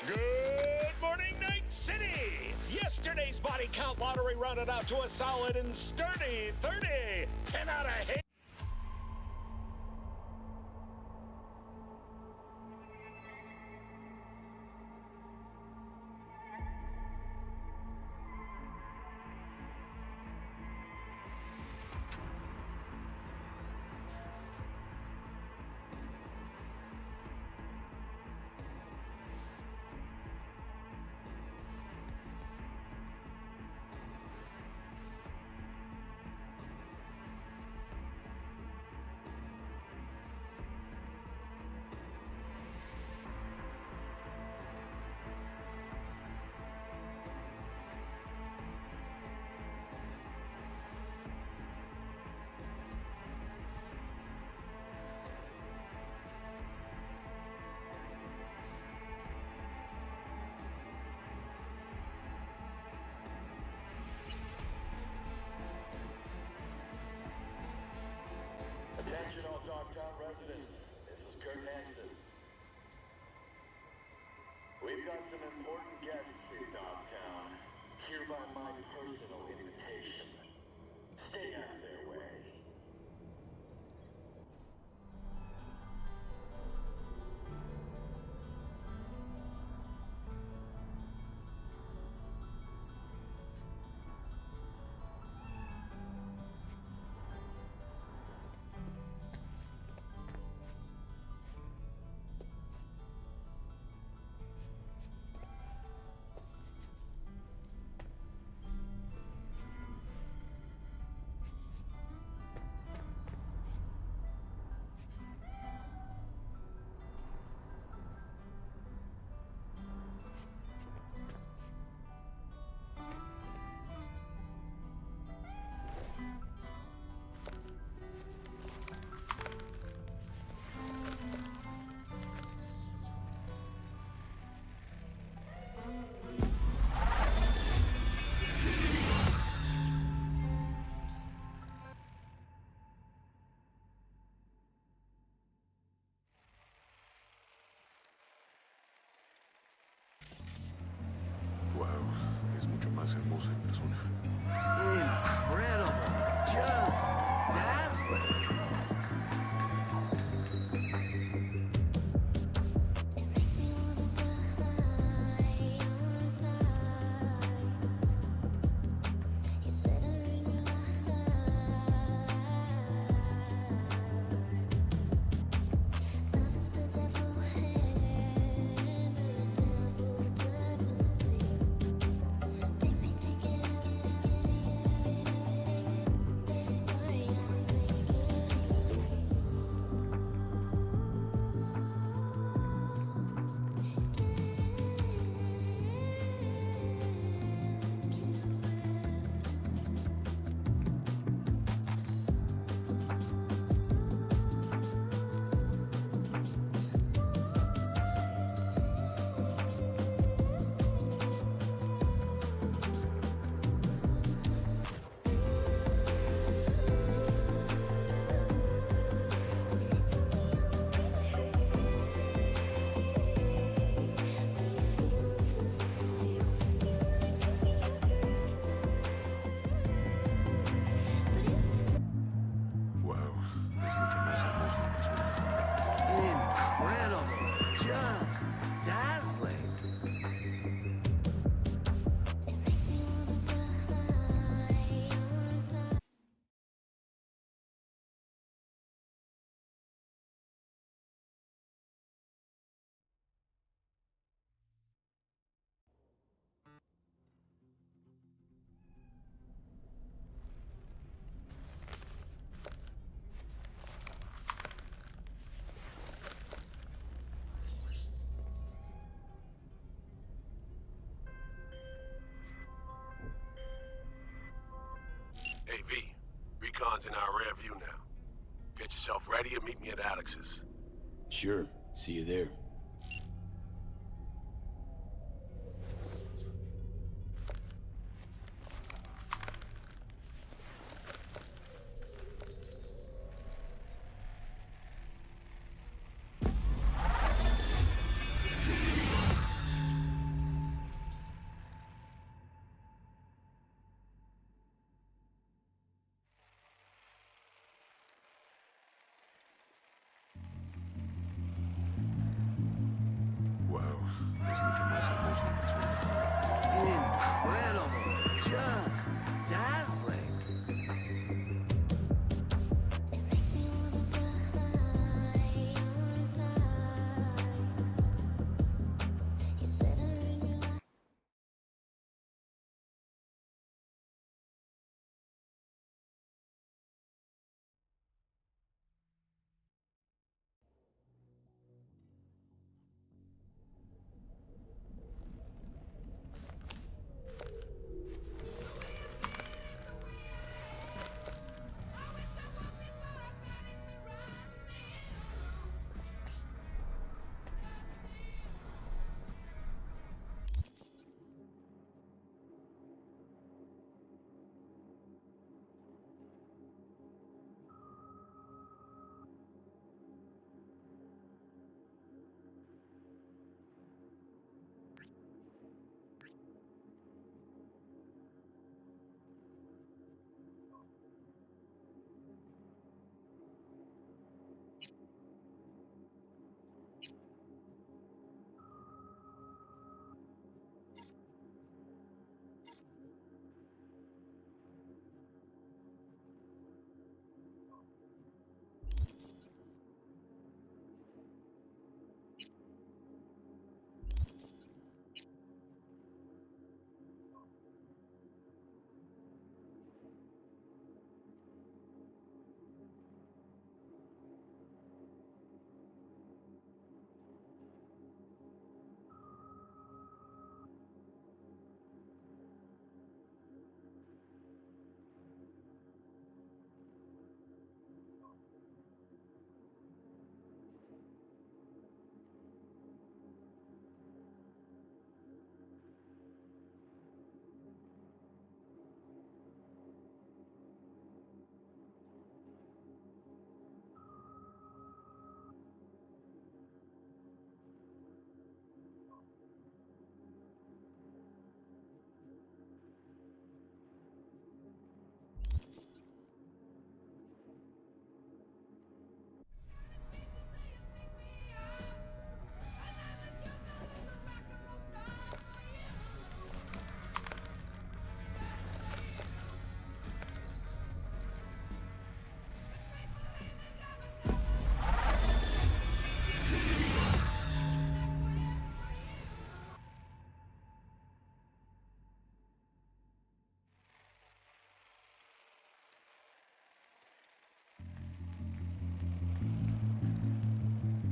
Good morning, Night City! Yesterday's body count lottery rounded out to a solid and sturdy 30. 10 out of 8. Attention all Dogtown residents, this is Kurt Hansen. We've got some important guests in Dogtown. Hereby my personal invitation. Stay out of their way. Wow, es mucho más hermosa en persona. Incredible! Just dazzling! Wow, es mucho más hermosa en persona. Incredible! Just dazzling! Hey, V. Recon's in our rear view now. Get yourself ready and meet me at Alex's. Sure. See you there. es mucho más hermoso en el sueño. Incredible. Just dazzling.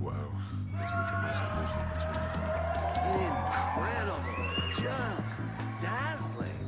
Wow, es mucho más hermoso en el sueño. Incredible. Just dazzling.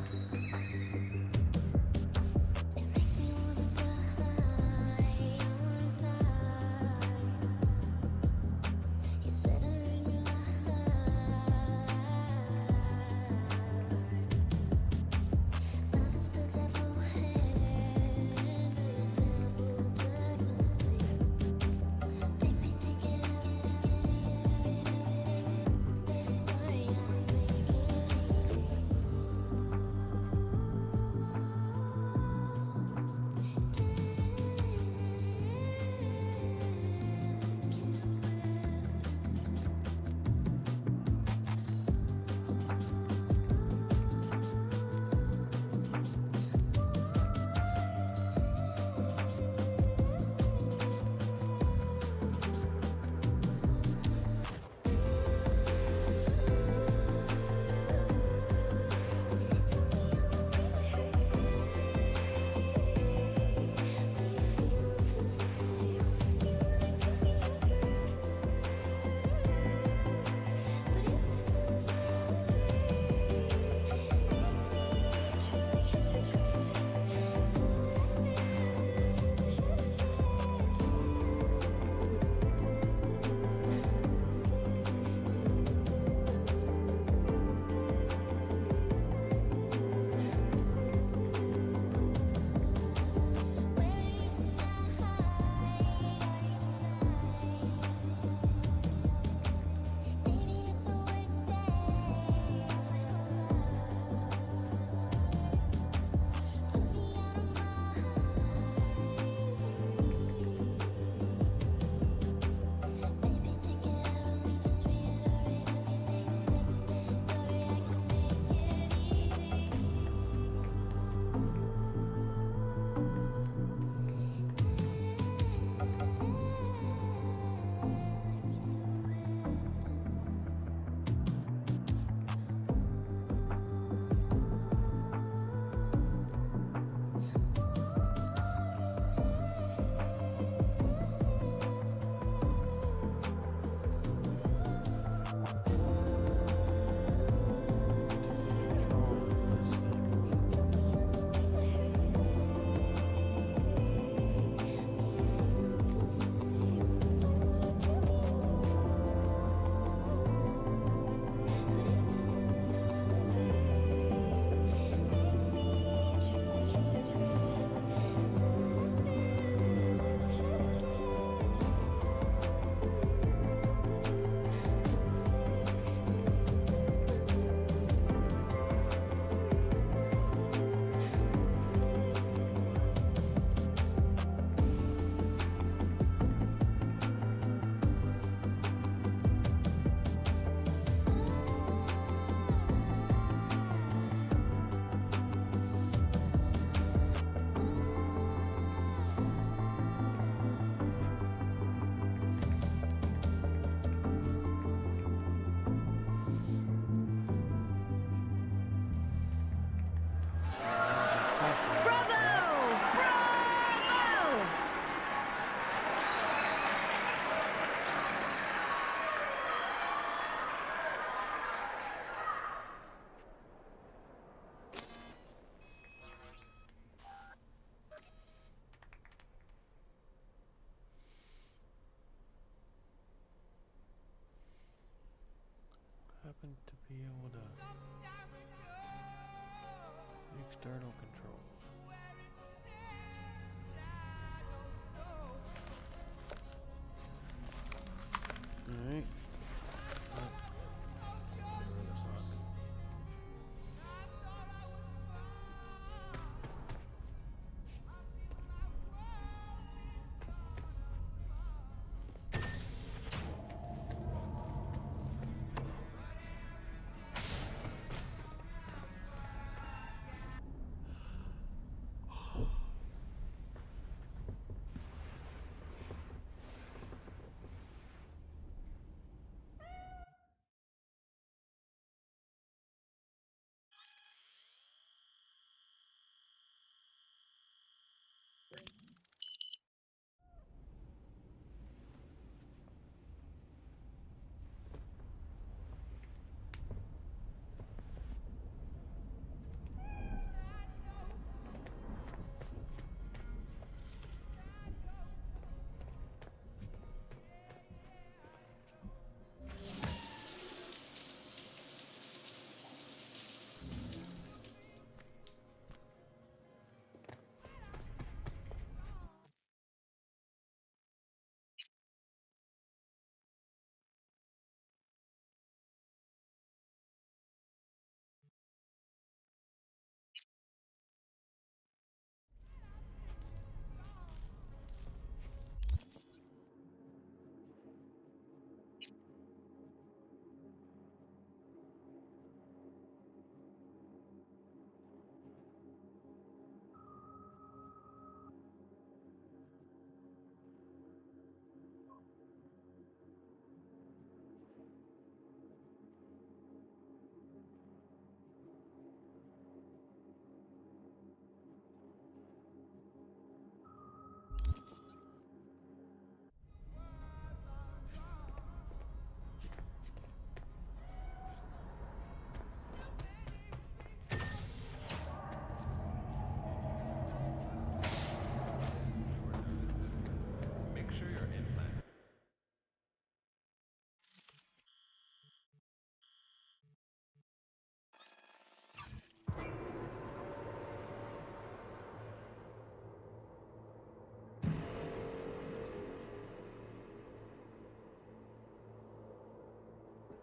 happen to be able to external controls. Alright.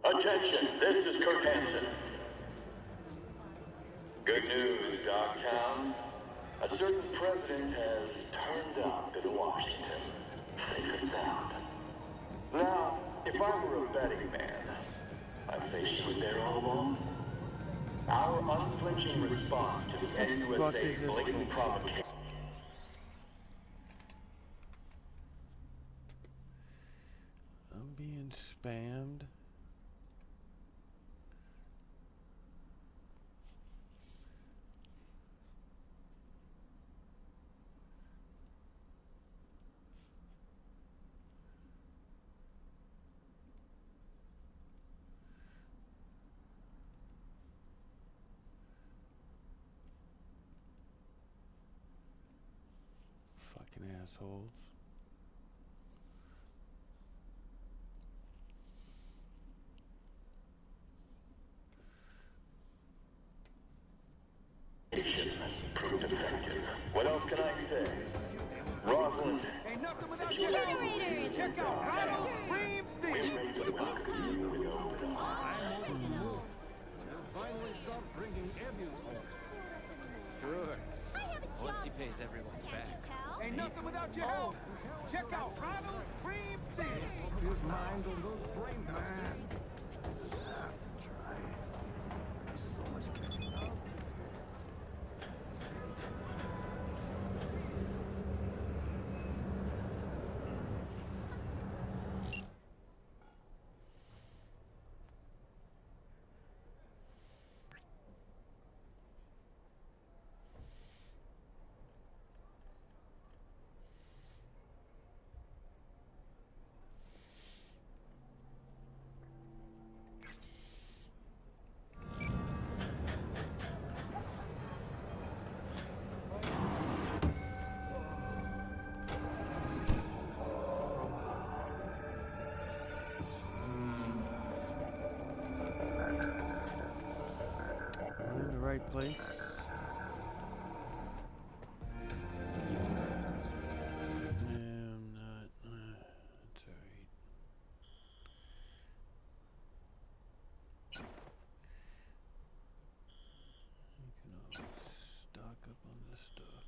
Attention, this is Kurt Hansen. Good news, Dogtown. A certain president has turned up in Washington, safe and sound. Now, if I were a betting man, I'd say she was there all along. Our unflinching response to the NUSA's blatant provocation. I'm being spammed. Fucking assholes. Proved effective. What else can I say? Rosalind, Ain't nothing without generators! Check out Ronald's Cream Steam! Finally stop bringing Emmys home. Sure. Once he pays everyone back. Ain't nothing without your help! Check out Ronald's Cream Steam! His mind on those brain pulses. Just have to try. There's so much catching up to do. right place. No, I'm not. That's alright. You can all stock up on this stuff.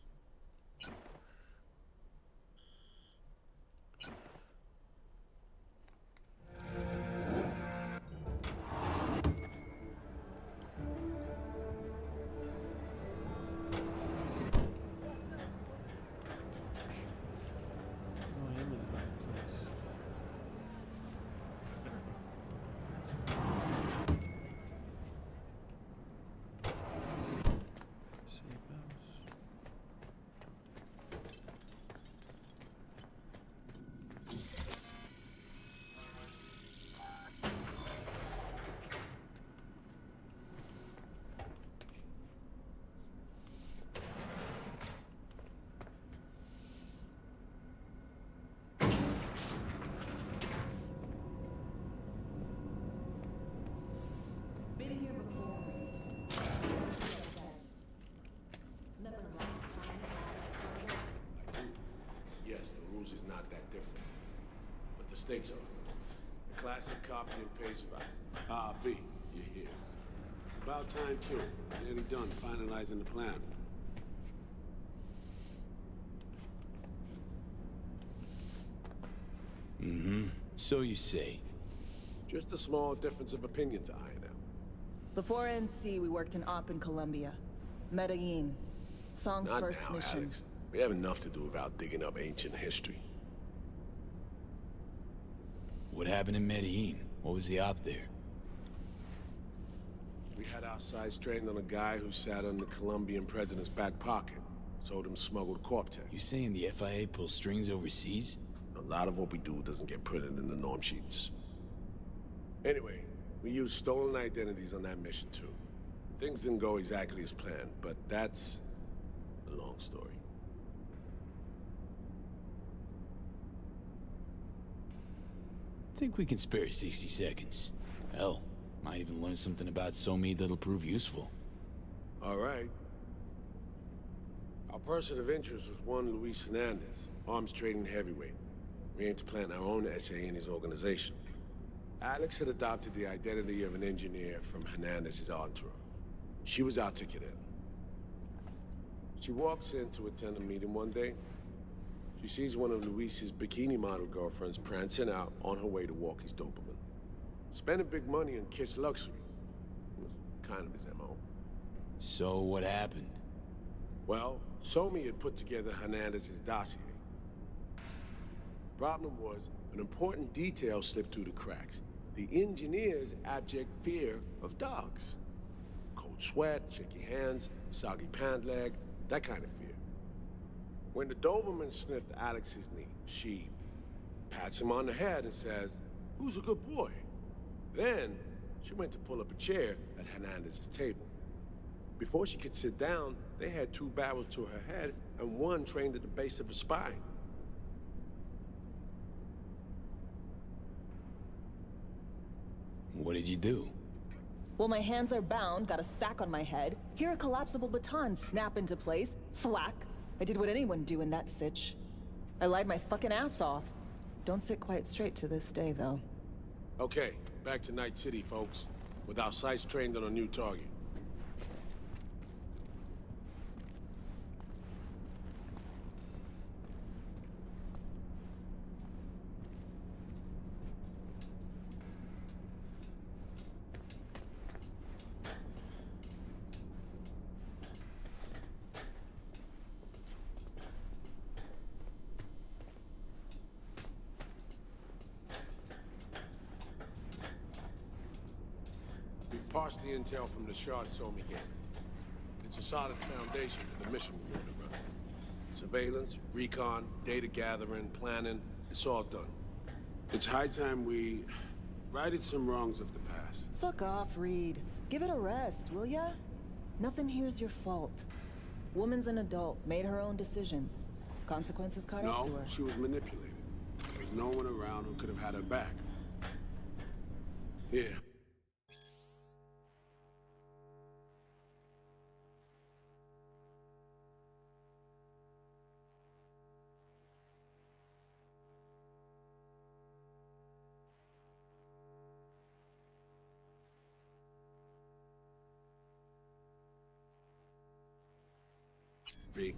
Oh, I am in the right place. Safe house. Been here before. Remember last time? Yes, the rules is not that different. But the stakes are. The classic copy and paste fight. Ah, B, you're here. It's about time, too. Nearly done finalizing the plan. So you say. Just a small difference of opinion to iron out. Before NC, we worked in Op in Colombia. Medellin. Song's Not first now, mission. Alex. We have enough to do without digging up ancient history. What happened in Medellin? What was the op there? We had our sights trained on a guy who sat on the Colombian president's back pocket. Sold him smuggled Corp-Tech. You saying the FIA pulls strings overseas? A lot of what we do doesn't get printed in the norm sheets. Anyway, we used stolen identities on that mission too. Things didn't go exactly as planned, but that's a long story. Think we can spare 60 seconds. Hell, might even learn something about Somi that'll prove useful. All right. Our person of interest was one Luis Hernandez, arms trading heavyweight. We aim to plant our own SA in his organization. Alex had adopted the identity of an engineer from Hernandez's entourage. She was our ticket in. She walks in to attend a meeting one day. She sees one of Luis's bikini model girlfriends prancing out on her way to walk his Doberman. Spending big money on kids' luxury. It was kind of his MO. So what happened? Well, Somi had put together Hernandez's dossier. Problem was, an important detail slipped through the cracks. The engineer's abject fear of dogs. Cold sweat, shaky hands, soggy pant leg, that kind of fear. When the Doberman sniffed Alex's knee, she pats him on the head and says, "Who's a good boy?" Then, she went to pull up a chair at Hernandez's table. Before she could sit down, they had two barrels to her head and one trained at the base of her spine. What did you do? Well, my hands are bound, got a sack on my head. Here a collapsible baton snap into place. Flack. I did what anyone do in that sitch. I lied my fucking ass off. Don't sit quite straight to this day, though. Okay, back to Night City, folks. With our sights trained on a new target. We've parsed the intel from the shard Somi gave us. It's a solid foundation for the mission we're going to run. Surveillance, recon, data gathering, planning, it's all done. It's high time we righted some wrongs of the past. Fuck off, Reed. Give it a rest, will ya? Nothing here's your fault. Woman's an adult, made her own decisions. Consequences caught up to No, her. she was manipulated. There was no one around who could have had her back. Here. V,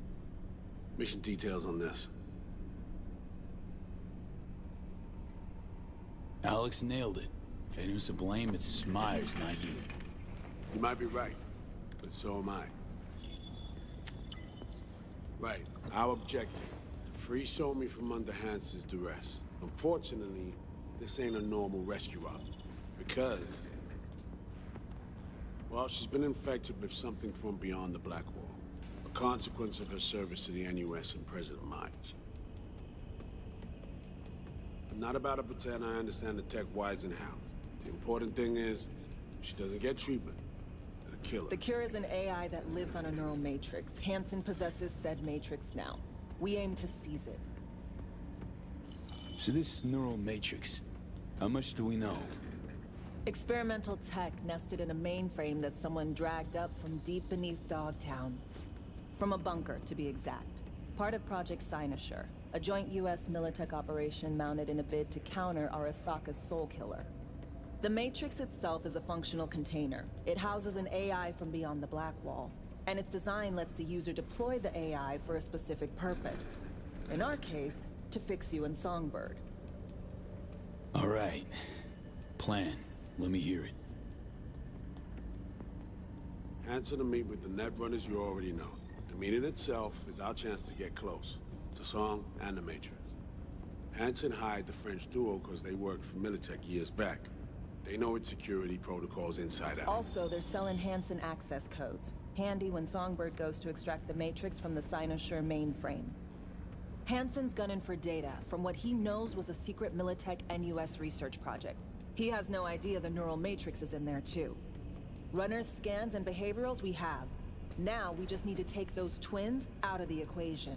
mission details on this. Alex nailed it. If anyone's to blame, it's Myers, not you. You might be right, but so am I. Right, our objective, to free Somi from under Hansen's duress. Unfortunately, this ain't a normal rescue op, because... well, she's been infected with something from beyond the Black Wall. A consequence of her service to the NUS and President Myers. I'm not about to pretend I understand the tech whys and hows. The important thing is, she doesn't get treatment. It'll kill her. The cure is an AI that lives on a neural matrix. Hansen possesses said matrix now. We aim to seize it. So this neural matrix, how much do we know? Experimental tech nested in a mainframe that someone dragged up from deep beneath Dogtown. From a bunker, to be exact. Part of Project Cynosure, a joint US Militech operation mounted in a bid to counter Arasaka's Soul Killer. The Matrix itself is a functional container. It houses an AI from beyond the Black Wall, and its design lets the user deploy the AI for a specific purpose. In our case, to fix you and Songbird. All right. Plan. Let me hear it. Hansen to meet with the Netrunners you already know. The meeting itself is our chance to get close. To Song and the Matrix. Hansen hired the French duo because they worked for Militech years back. They know its security protocols inside out. Also, they're selling Hansen access codes. Handy when Songbird goes to extract the Matrix from the Cynosure mainframe. Hansen's gunning for data from what he knows was a secret Militech NUS research project. He has no idea the neural matrix is in there too. Runners, scans, and behaviorals we have. Now we just need to take those twins out of the equation.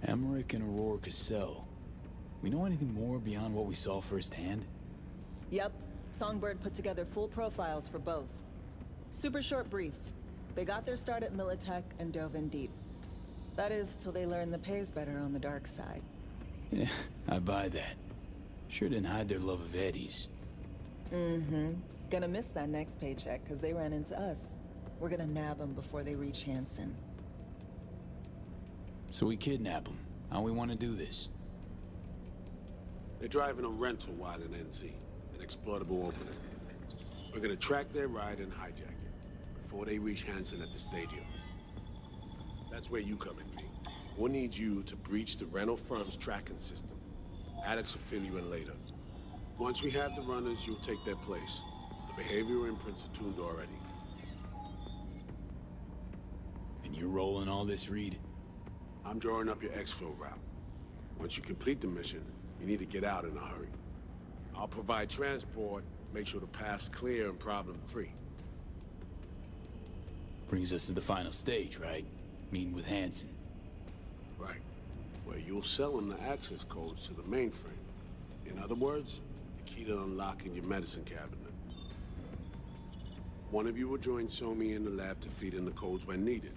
Emmerich and Aurora Cassell. We know anything more beyond what we saw firsthand? Yep. Songbird put together full profiles for both. Super short brief. They got their start at Militech and dove in deep. That is, till they learned the pay's better on the dark side. Yeah, I buy that. Sure didn't hide their love of Eddie's. Mm-hmm. Gonna miss that next paycheck, because they ran into us. We're gonna nab them before they reach Hansen. So we kidnap them. How we want to do this? They're driving a rental while in NC, an exploitable opening. We're gonna track their ride and hijack it, before they reach Hansen at the stadium. That's where you come in, V. We'll need you to breach the rental firm's tracking system. Alex will fill you in later. Once we have the runners, you'll take their place. The behavioral imprints are tuned already. And you're rolling all this, Reed? I'm drawing up your exfil route. Once you complete the mission, you need to get out in a hurry. I'll provide transport, make sure the path's clear and problem-free. Brings us to the final stage, right? Meeting with Hansen. Right. Where you'll sell him the access codes to the mainframe. In other words, the key to unlocking your medicine cabinet. One of you will join Somi in the lab to feed in the codes when needed.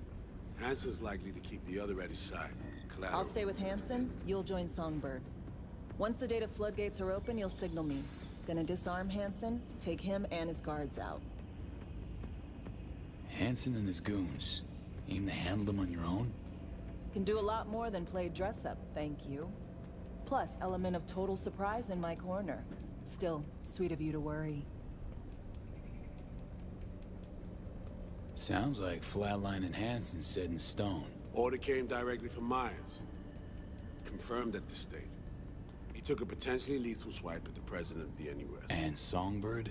Hansen's likely to keep the other at his side. Collateral. I'll stay with Hansen, you'll join Songbird. Once the data floodgates are open, you'll signal me. Gonna disarm Hansen, take him and his guards out. Hansen and his goons. Aim to handle them on your own? Can do a lot more than play dress-up, thank you. Plus, element of total surprise in my corner. Still, sweet of you to worry. Sounds like Flatline and Hansen set in stone. Order came directly from Myers. Confirmed at this stage. He took a potentially lethal swipe at the president of the NUS. And Songbird?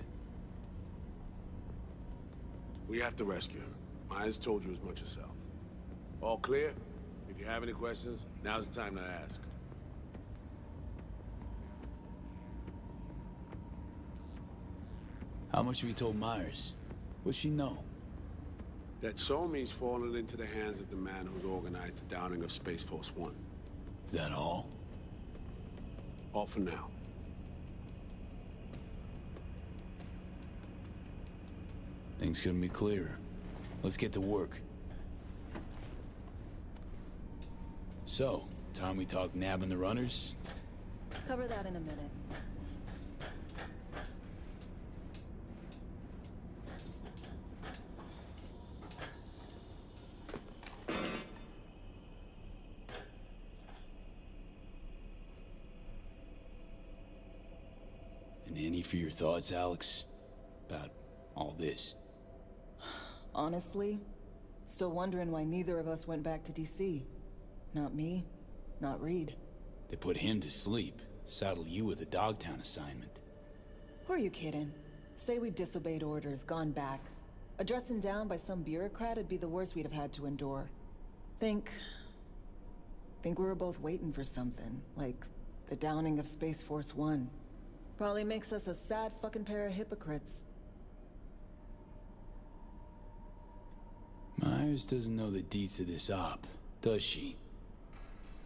We have to rescue her. Myers told you as much herself. All clear? If you have any questions, now's the time to ask. How much have you told Myers? What's she know? That Somi's fallen into the hands of the man who's organized the downing of Space Force One. Is that all? All for now. Things couldn't be clearer. Let's get to work. So, time we talk nabbing the runners? Cover that in a minute. Any for your thoughts, Alex? About all this? Honestly, still wondering why neither of us went back to DC. Not me, not Reed. They put him to sleep, saddle you with a Dogtown assignment. Who are you kidding? Say we disobeyed orders, gone back. A dressing down by some bureaucrat would be the worst we'd have had to endure. Think we were both waiting for something, like the downing of Space Force One. Probably makes us a sad fucking pair of hypocrites. Myers doesn't know the deets of this op, does she?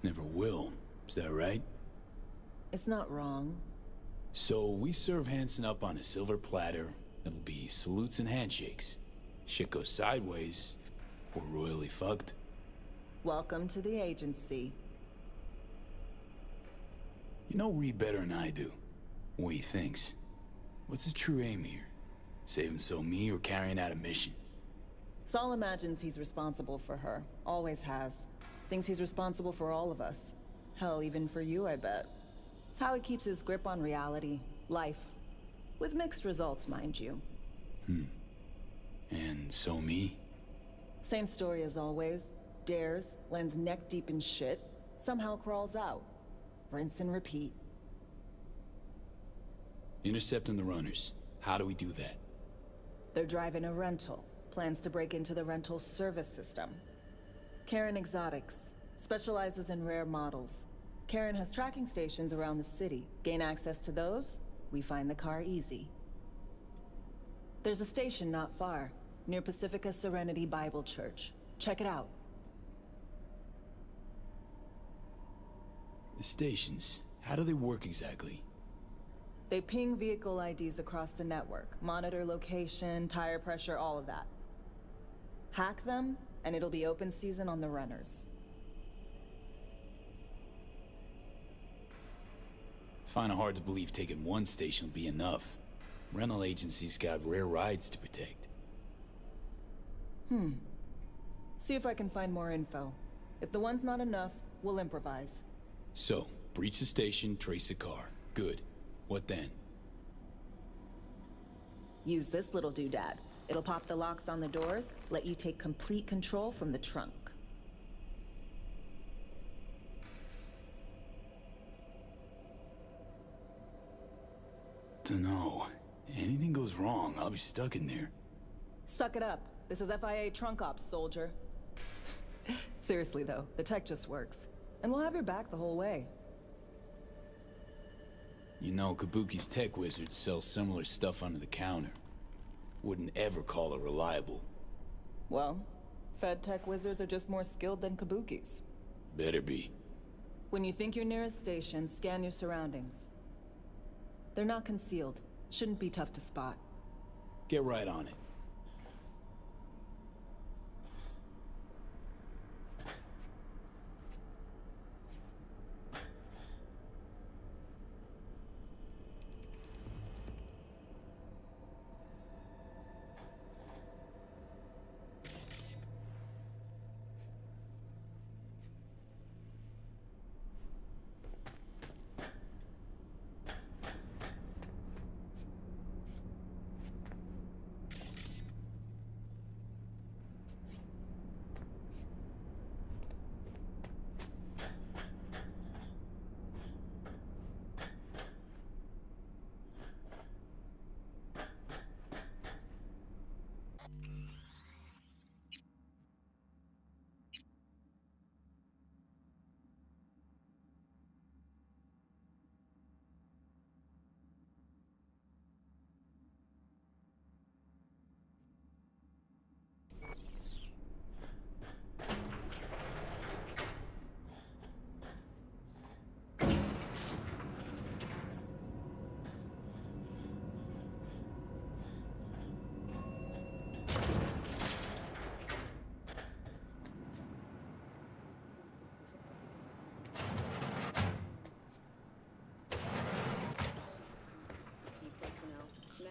Never will, is that right? It's not wrong. So we serve Hansen up on a silver platter. It'll be salutes and handshakes. Shit goes sideways, we're royally fucked. Welcome to the agency. You know Reed better than I do. What he thinks. What's his true aim here? Saving so me or carrying out a mission? Saul imagines he's responsible for her. Always has. Thinks he's responsible for all of us. Hell, even for you, I bet. It's how he keeps his grip on reality. Life. With mixed results, mind you. And so me? Same story as always. Dares, lands neck deep in shit, somehow crawls out. Rinse and repeat. Intercepting the runners. How do we do that? They're driving a rental. Plans to break into the rental service system. Karen Exotics. Specializes in rare models. Karen has tracking stations around the city. Gain access to those, we find the car easy. There's a station not far, near Pacifica Serenity Bible Church. Check it out. The stations, how do they work exactly? They ping vehicle IDs across the network, monitor location, tire pressure, all of that. Hack them, and it'll be open season on the runners. Find it hard to believe taking one station will be enough. Rental agencies got rare rides to protect. See if I can find more info. If the one's not enough, we'll improvise. So, breach the station, trace the car. Good. What then? Use this little doodad. It'll pop the locks on the doors, let you take complete control from the trunk. Dunno. Anything goes wrong, I'll be stuck in there. Suck it up. This is FIA trunk ops, soldier. Seriously though, the tech just works. And we'll have your back the whole way. You know, Kabuki's tech wizards sell similar stuff under the counter. Wouldn't ever call it reliable. Well, Fed tech wizards are just more skilled than Kabuki's. Better be. When you think you're near a station, scan your surroundings. They're not concealed. Shouldn't be tough to spot. Get right on it.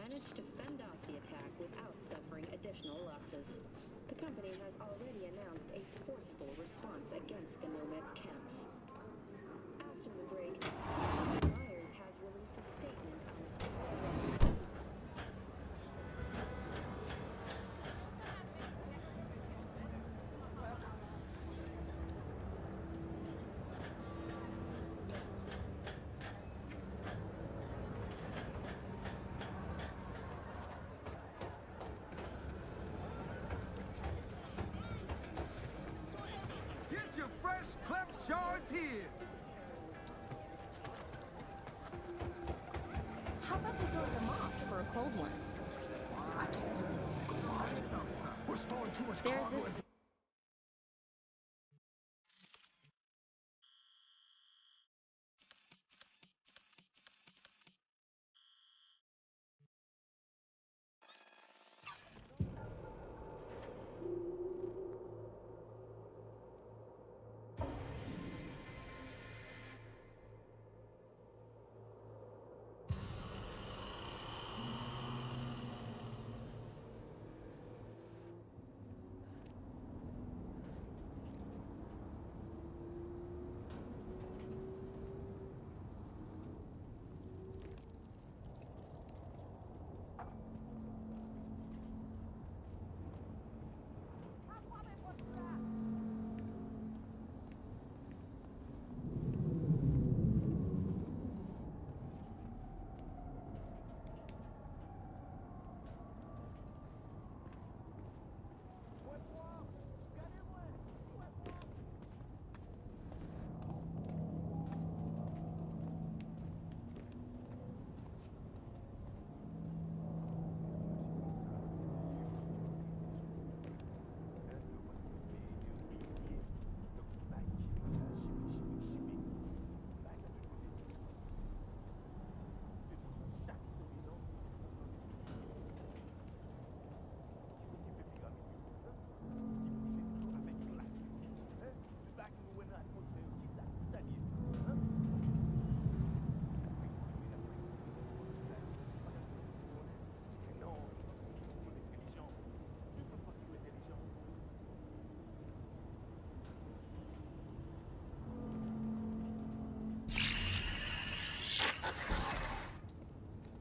Managed to fend off the attack without suffering additional losses. The company has already announced a forceful response against the Nomads camps. After the break, Myers has released a statement on fresh cleft shards here. How about we throw them off for a cold one? I told you to go on this outside. We're storing too much There's cargo. this.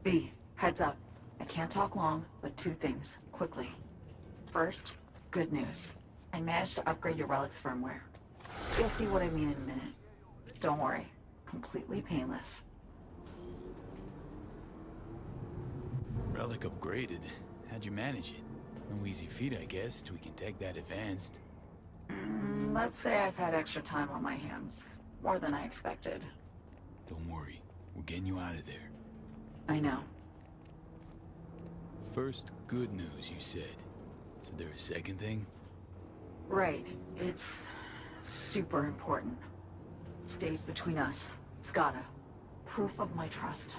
B, heads up. I can't talk long, but two things, quickly. First, good news. I managed to upgrade your relic's firmware. You'll see what I mean in a minute. Don't worry, completely painless. Relic upgraded. How'd you manage it? No easy feat, I guess, tweaking tech that advanced. Let's say I've had extra time on my hands. More than I expected. Don't worry, we're getting you out of there. I know. First, good news, you said. Is there a second thing? Right. It's super important. Stays between us. It's gotta. Proof of my trust.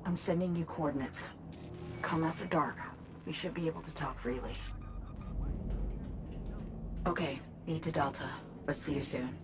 I'm sending you coordinates. Come after dark. We should be able to talk freely. Okay, B to Delta. But see you soon.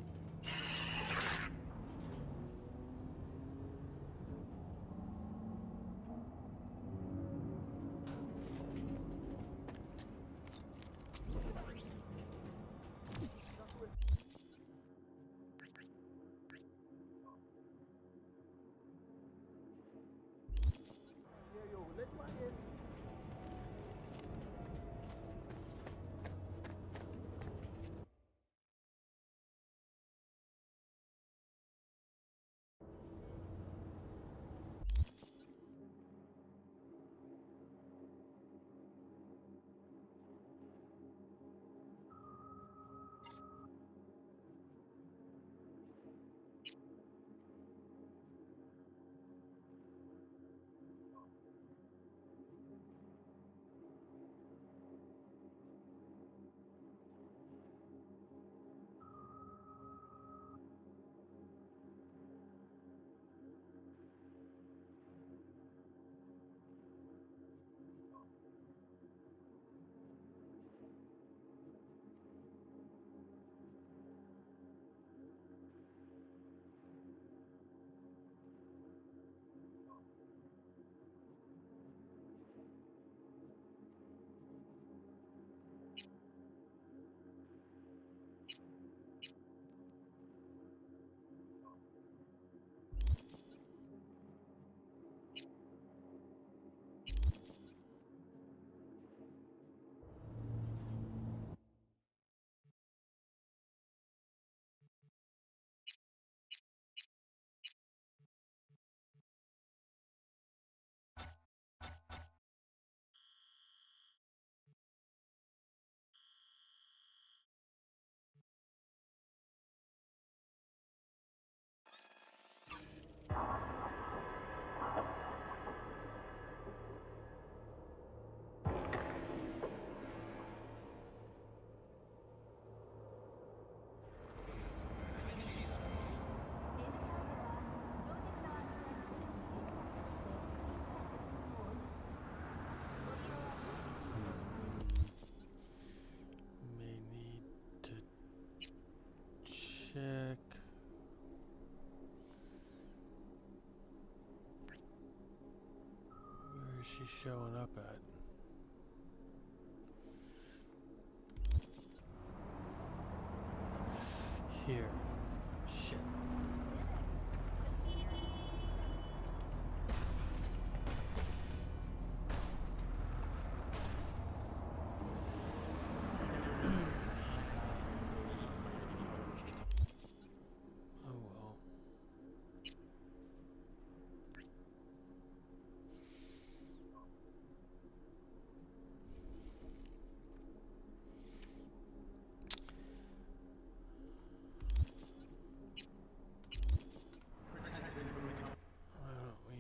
she's showing up at? Here. Shit. Oh well. Why don't we...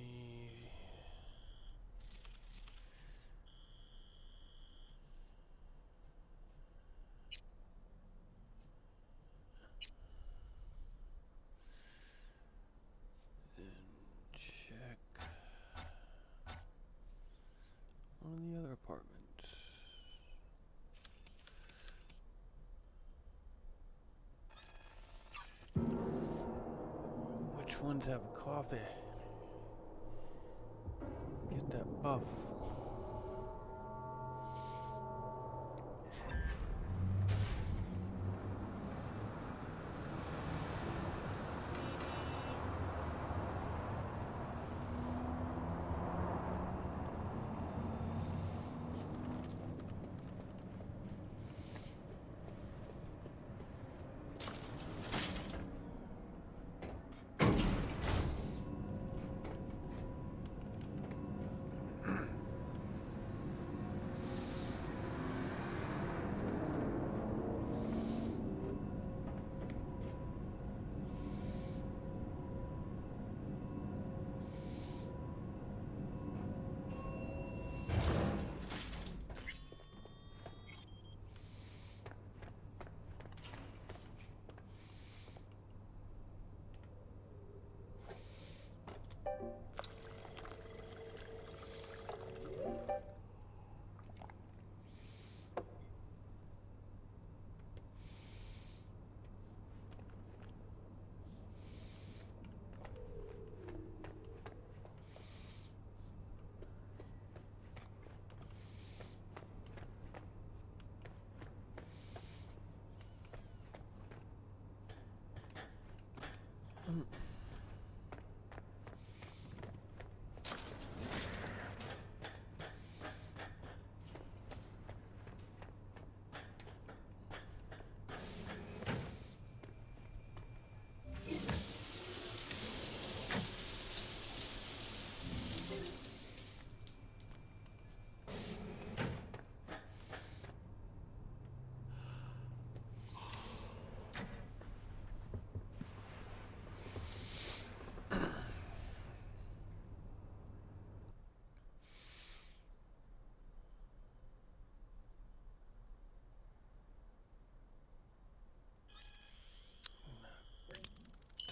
check one of the other apartments. Which ones have coffee? Get that buff.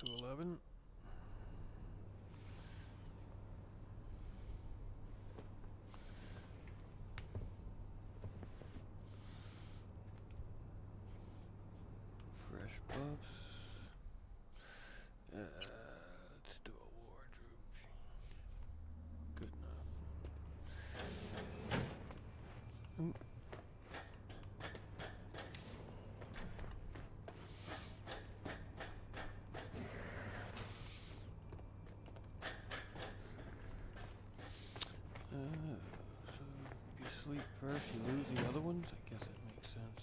To 11. Fresh buffs. Let's do a wardrobe. Good enough. Ooh. So if you sleep first, you lose the other ones? I guess that makes sense.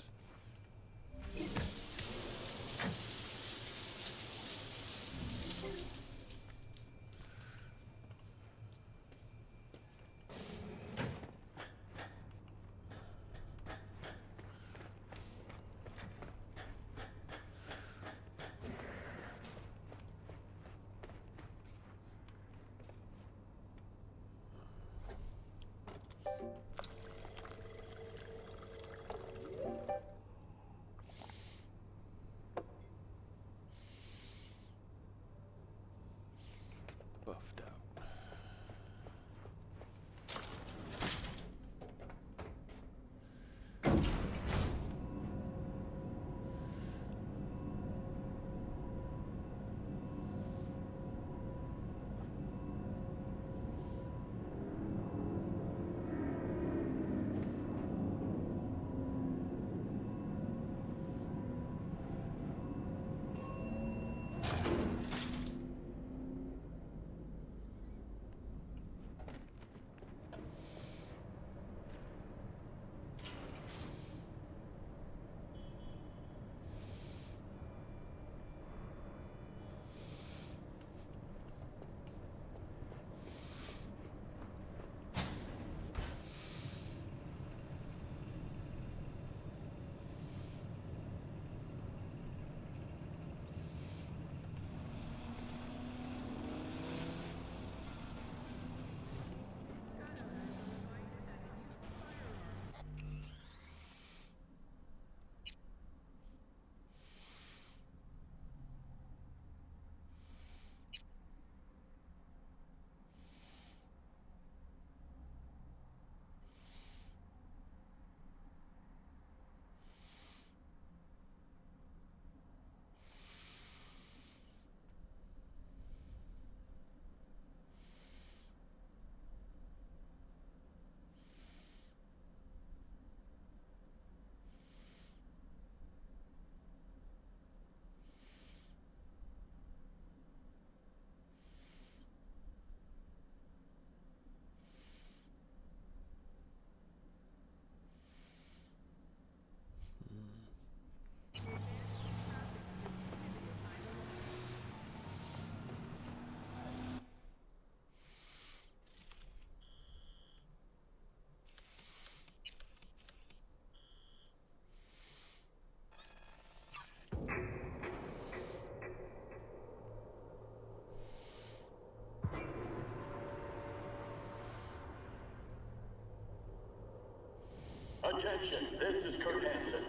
Attention, this is Kurt Hansen.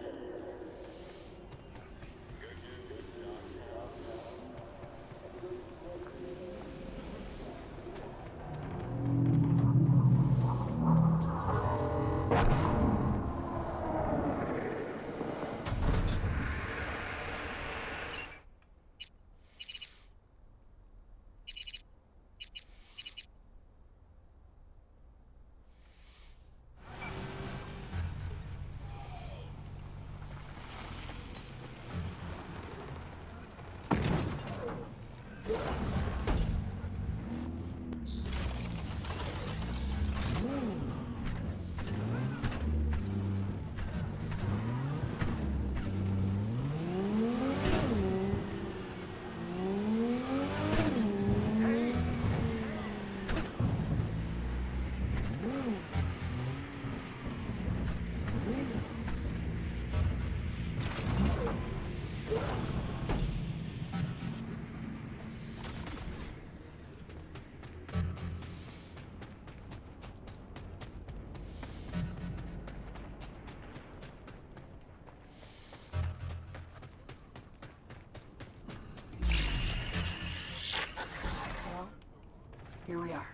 Here we are.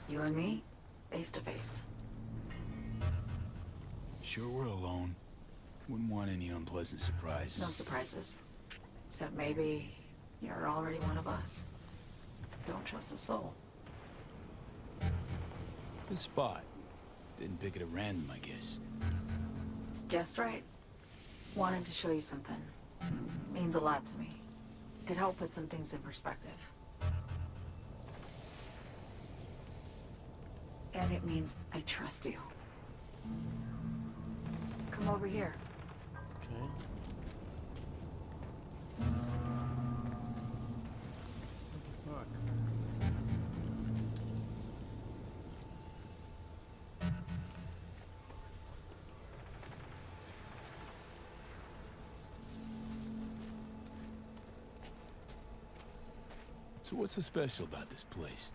You and me, face to face. Sure we're alone. Wouldn't want any unpleasant surprises. No surprises. Except maybe you're already one of us. Don't trust a soul. This spot. Didn't pick it at random, I guess. Guessed right. Wanted to show you something. Means a lot to me. Could help put some things in perspective. And it means I trust you. Come over here. Okay. Fuck. So what's so special about this place?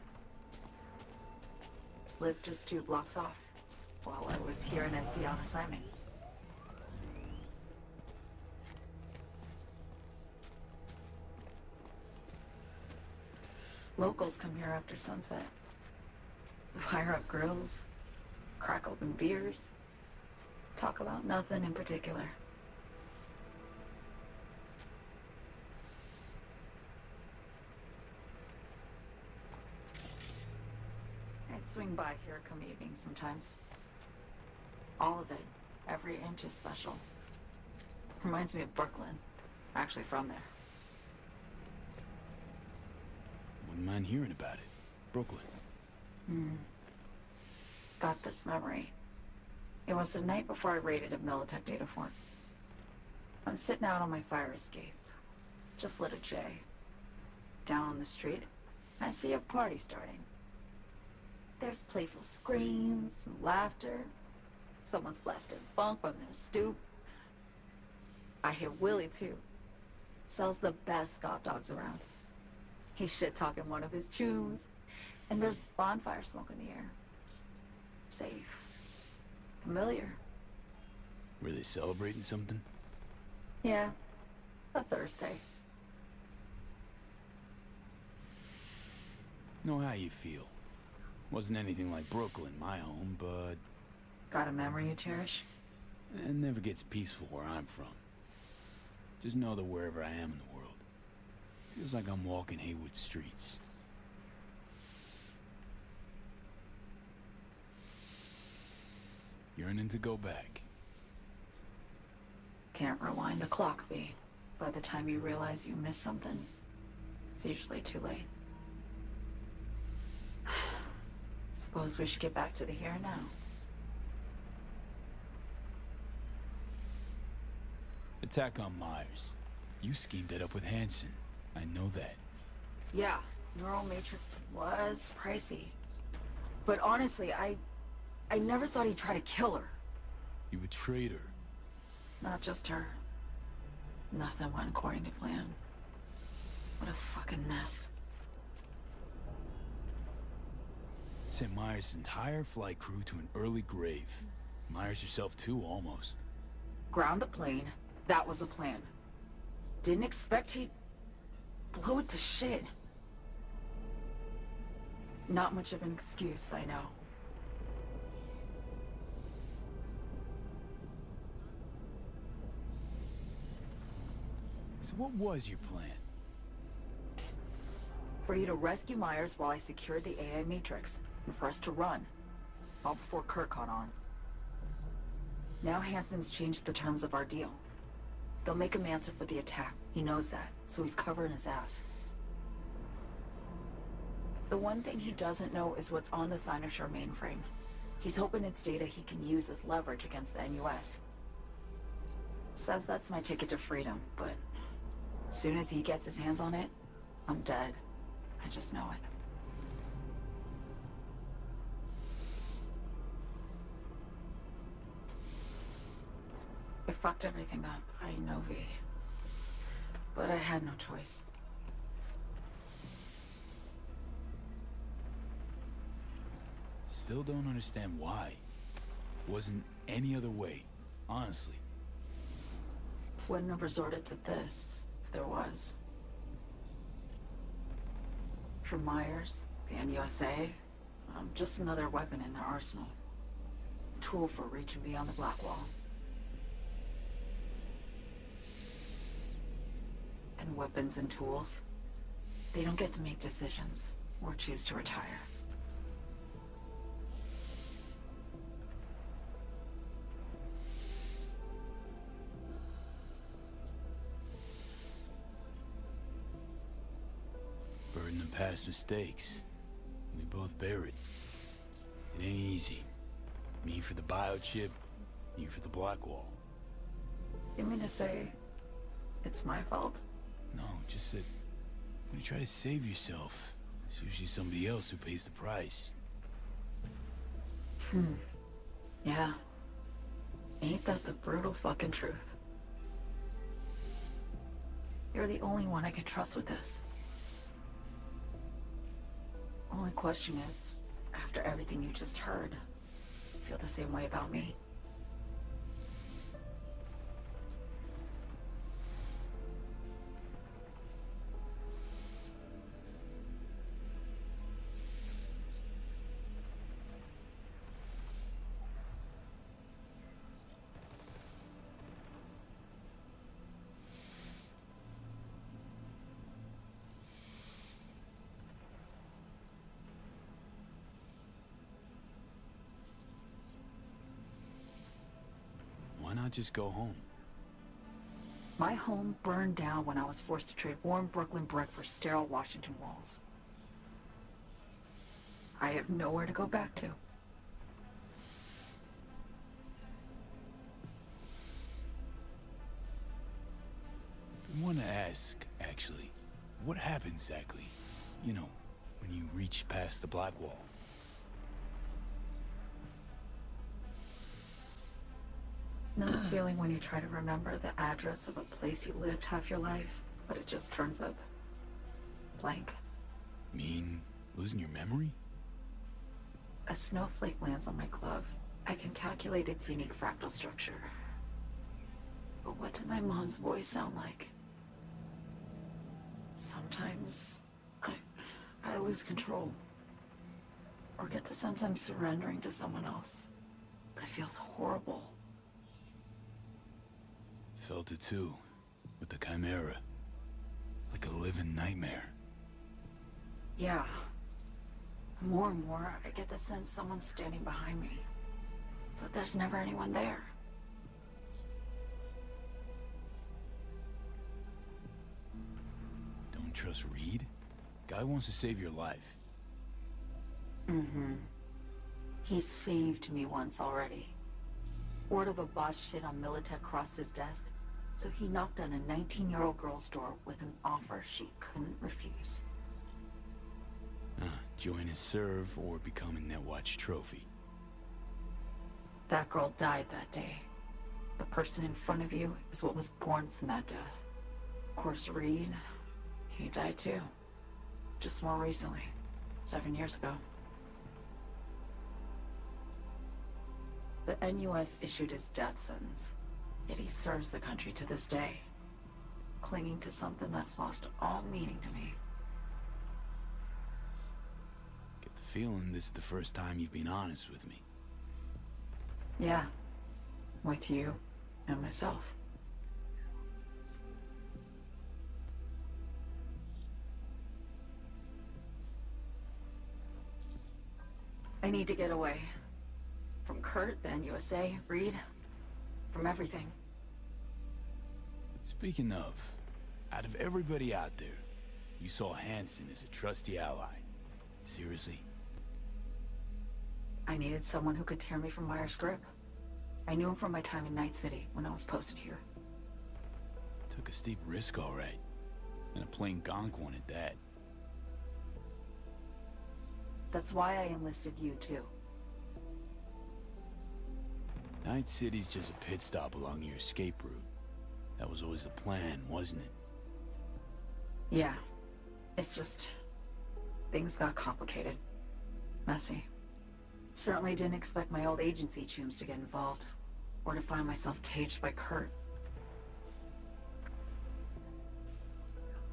Lived just 2 blocks off while I was here in NC on assignment. Locals come here after sunset. Fire up grills, crack open beers, talk about nothing in particular. I'd swing by here come evening sometimes. All of it, every inch is special. Reminds me of Brooklyn. Actually from there. Wouldn't mind hearing about it. Brooklyn. Got this memory. It was the night before I raided a Militech data fort. I'm sitting out on my fire escape. Just lit a J. Down on the street, I see a party starting. There's playful screams and laughter. Someone's blasting funk from their stoop. I hear Willie too. Sells the best Scott dogs around. He's shit-talking one of his chooms. And there's bonfire smoke in the air. Safe. Familiar. Were they celebrating something? Yeah. A Thursday. Know how you feel. Wasn't anything like Brooklyn, my home, but... Got a memory you cherish? It never gets peaceful where I'm from. Just know that wherever I am in the world, feels like I'm walking Haywood streets. Yearning to go back. Can't rewind the clock, V. By the time you realize you missed something, it's usually too late. Suppose we should get back to the here and now. Attack on Myers. You schemed it up with Hansen. I know that. Yeah, Neural Matrix was pricey. But honestly, I never thought he'd try to kill her. You betrayed her. Not just her. Nothing went according to plan. What a fucking mess. Sent Myers' entire flight crew to an early grave. Myers herself too, almost. Ground the plane. That was the plan. Didn't expect he'd blow it to shit. Not much of an excuse, I know. So what was your plan? For you to rescue Myers while I secured the AI Matrix, and for us to run. All before Kurt caught on. Now Hansen's changed the terms of our deal. They'll make him answer for the attack. He knows that, so he's covering his ass. The one thing he doesn't know is what's on the Cynosure mainframe. He's hoping it's data he can use as leverage against the NUS. Says that's my ticket to freedom, but soon as he gets his hands on it, I'm dead. I just know it. I fucked everything up, I know, V. But I had no choice. Still don't understand why. Wasn't any other way, honestly. Wouldn't have resorted to this, if there was. For Myers, the NUSA, I'm just another weapon in their arsenal. Tool for reaching beyond the Black Wall. And weapons and tools, they don't get to make decisions or choose to retire. Burden of past mistakes. We both bear it. It ain't easy. Me for the biochip, you for the Black Wall. You mean to say it's my fault? No, just that when you try to save yourself, it's usually somebody else who pays the price. Yeah. Ain't that the brutal fucking truth? You're the only one I can trust with this. Only question is, after everything you just heard, you feel the same way about me? Why not just go home? My home burned down when I was forced to trade warm Brooklyn brick for sterile Washington walls. I have nowhere to go back to. I want to ask, actually, what happened exactly? You know, when you reached past the Black Wall. Know the feeling when you try to remember the address of a place you lived half your life, but it just turns up blank. Mean losing your memory? A snowflake lands on my glove. I can calculate its unique fractal structure. But what did my mom's voice sound like? Sometimes I lose control. Or get the sense I'm surrendering to someone else. But it feels horrible. Felt it too, with the Chimera. Like a living nightmare. Yeah. More and more, I get the sense someone's standing behind me. But there's never anyone there. Don't trust Reed? Guy wants to save your life. He saved me once already. Word of a boss shit on Militech crossed his desk, so he knocked on a 19-year-old girl's door with an offer she couldn't refuse. Join his serve or become a Netwatch trophy. That girl died that day. The person in front of you is what was born from that death. Of course, Reed, he died too. Just more recently. 7 years ago. The The NUS issued his death sentence, yet he serves the country to this day, clinging to something that's lost all meaning to me. Get the feeling this is the first time you've been honest with me. Yeah, with you and myself. I need to get away. From Kurt, the NUSA, Reed, from everything. Speaking of, out of everybody out there, you saw Hansen as a trusty ally. Seriously? I needed someone who could tear me from Myers' grip. I knew him from my time in Night City when I was posted here. Took a steep risk, all right. And a plain gonk one at that. That's why I enlisted you, too. Night City's just a pit stop along your escape route. That was always the plan, wasn't it? Yeah. It's just... things got complicated. Messy. Certainly didn't expect my old agency chooms to get involved. Or to find myself caged by Kurt.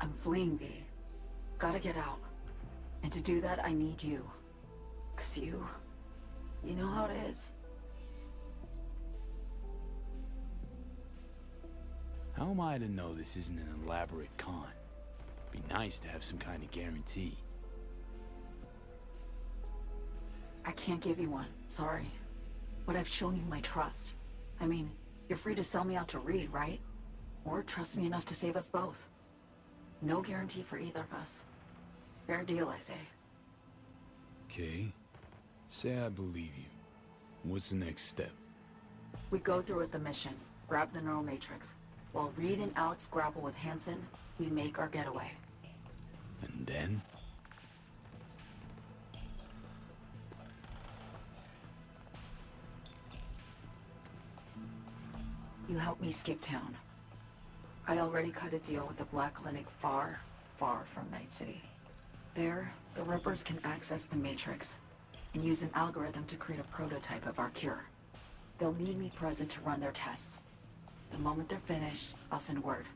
I'm fleeing, V. Gotta get out. And to do that, I need you. 'Cause you know how it is. How am I to know this isn't an elaborate con? Be nice to have some kind of guarantee. I can't give you one, sorry. But I've shown you my trust. I mean, you're free to sell me out to Reed, right? Or trust me enough to save us both. No guarantee for either of us. Fair deal, I say. Okay. Say I believe you. What's the next step? We go through with the mission, grab the neural matrix. While Reed and Alex grapple with Hansen, we make our getaway. And then? You help me skip town. I already cut a deal with the Black Clinic far, far from Night City. There, the Rippers can access the Matrix and use an algorithm to create a prototype of our cure. They'll need me present to run their tests. The moment they're finished, I'll send word.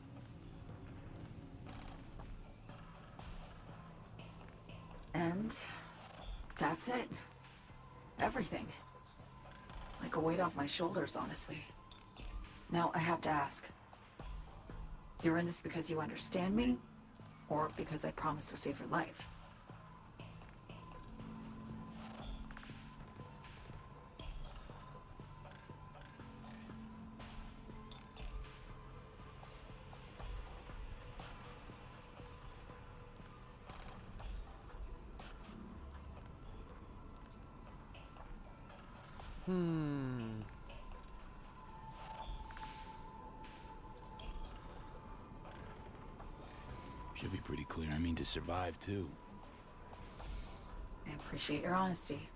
And that's it. Everything. Like a weight off my shoulders, honestly. Now, I have to ask. You're in this because you understand me? Or because I promised to save your life? Should be pretty clear. I mean, to survive, too. I appreciate your honesty.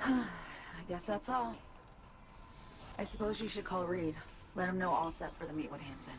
I guess that's all. I suppose you should call Reed. Let him know all set for the meet with Hansen.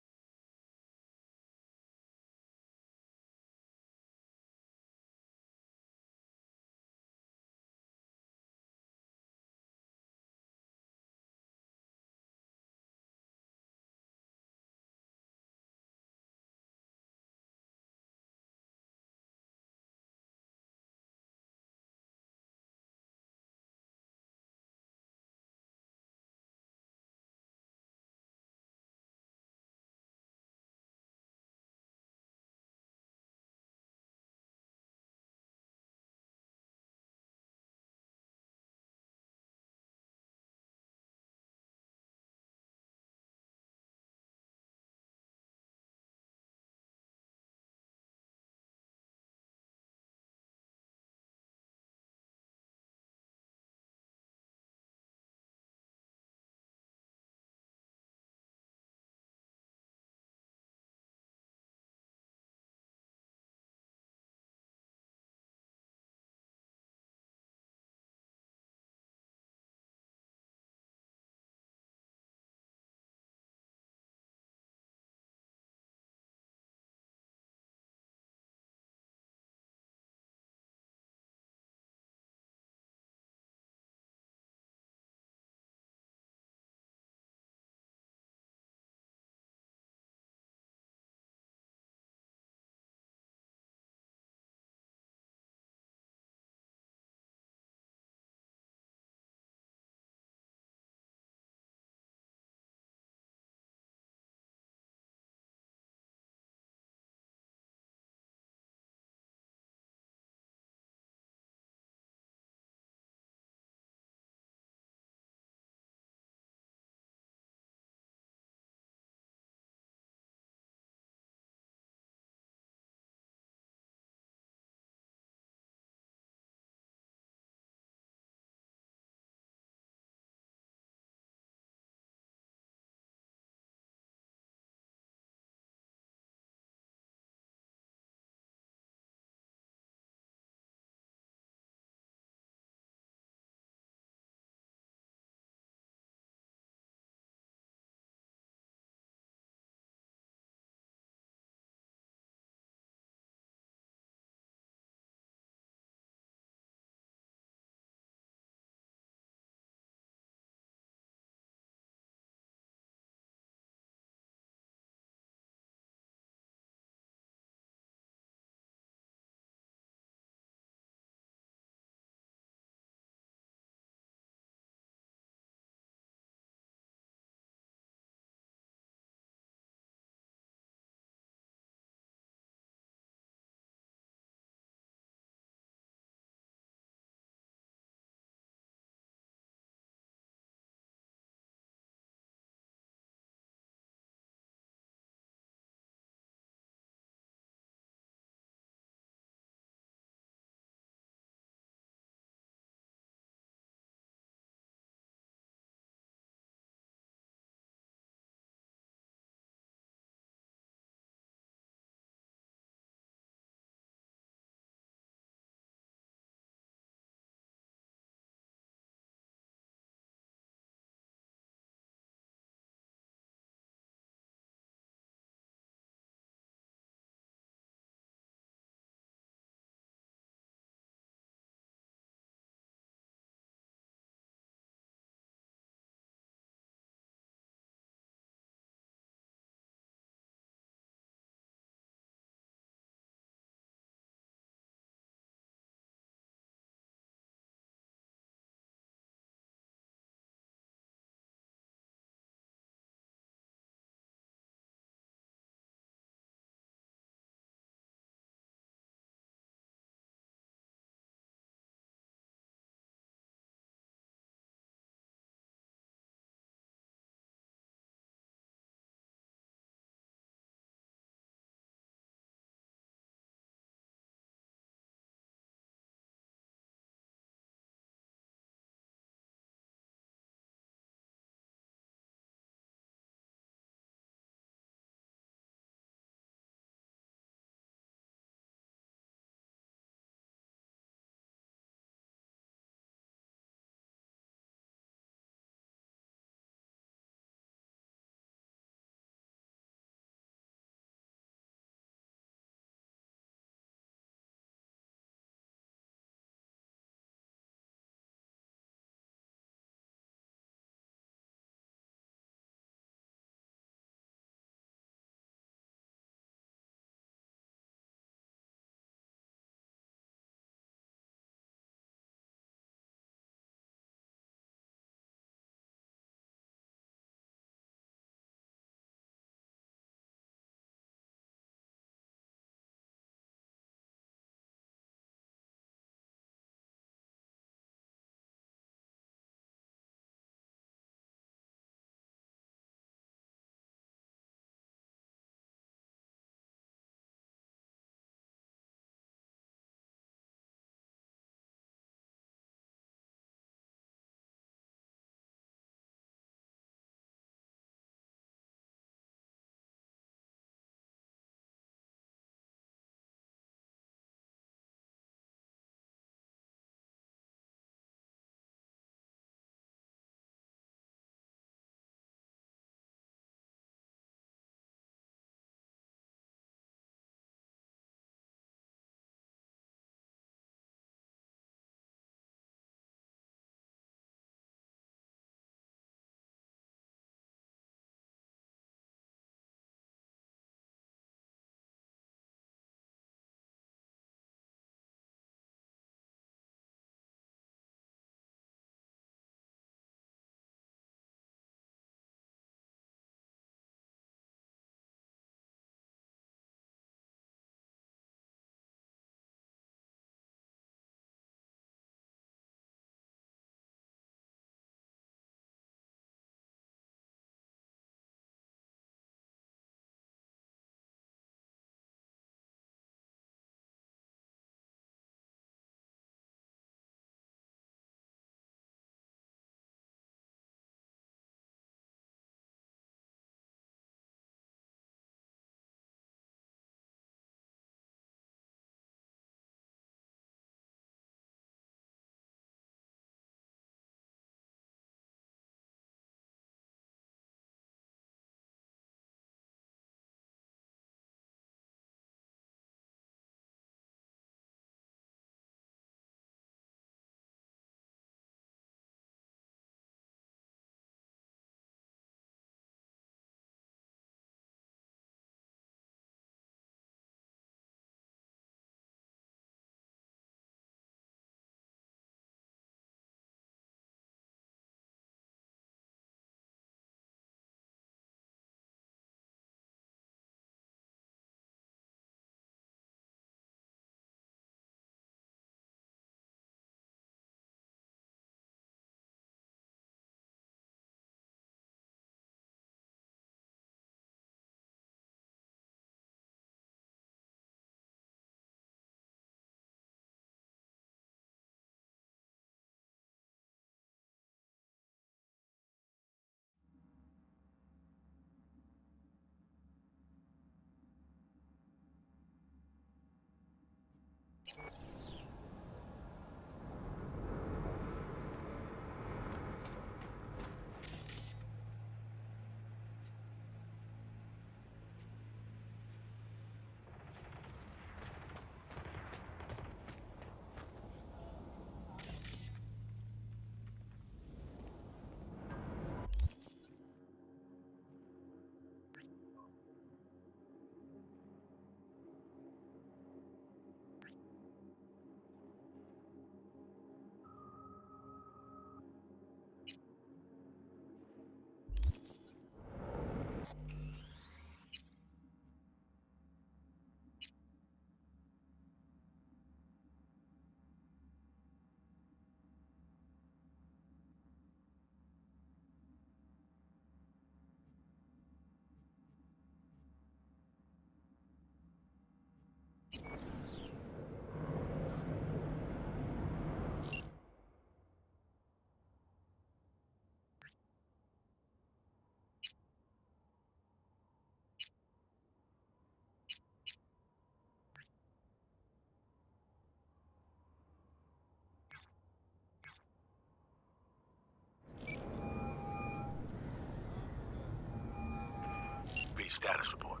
status report.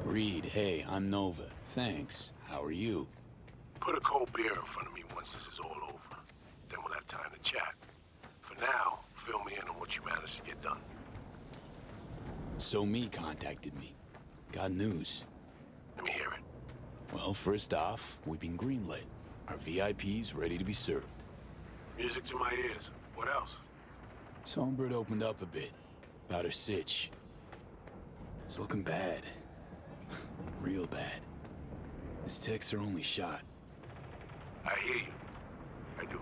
Reed, hey, I'm Nova. Thanks. How are you? Put a cold beer in front of me once this is all over. Then we'll have time to chat. For now, fill me in on what you managed to get done. So Me contacted me. Got news. Let me hear it. Well, first off, we've been greenlit. Our VIP's ready to be served. Music to my ears. What else? Songbird opened up a bit. About her sitch. It's looking bad. Real bad. His tech's her only shot. I hear you. I do.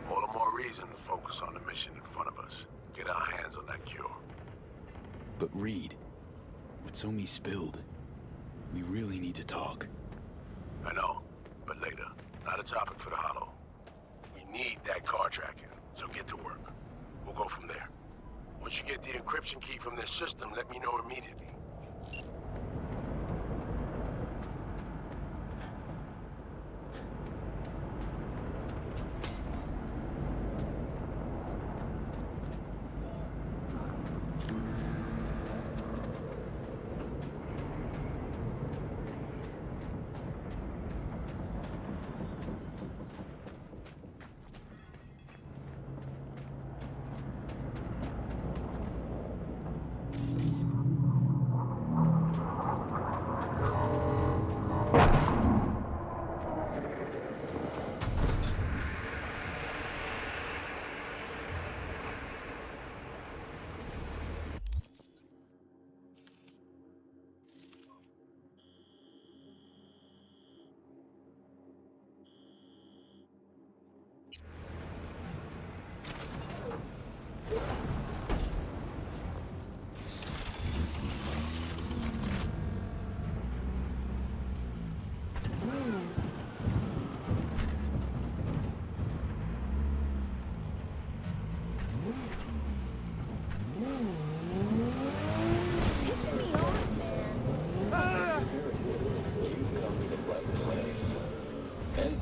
All the more reason to focus on the mission in front of us. Get our hands on that cure. But Reed, what So Me spilled, we really need to talk. I know, but later. Not a topic for the Hollow. We need that car tracking, so get to work. We'll go from there. Once you get the encryption key from their system, let me know immediately.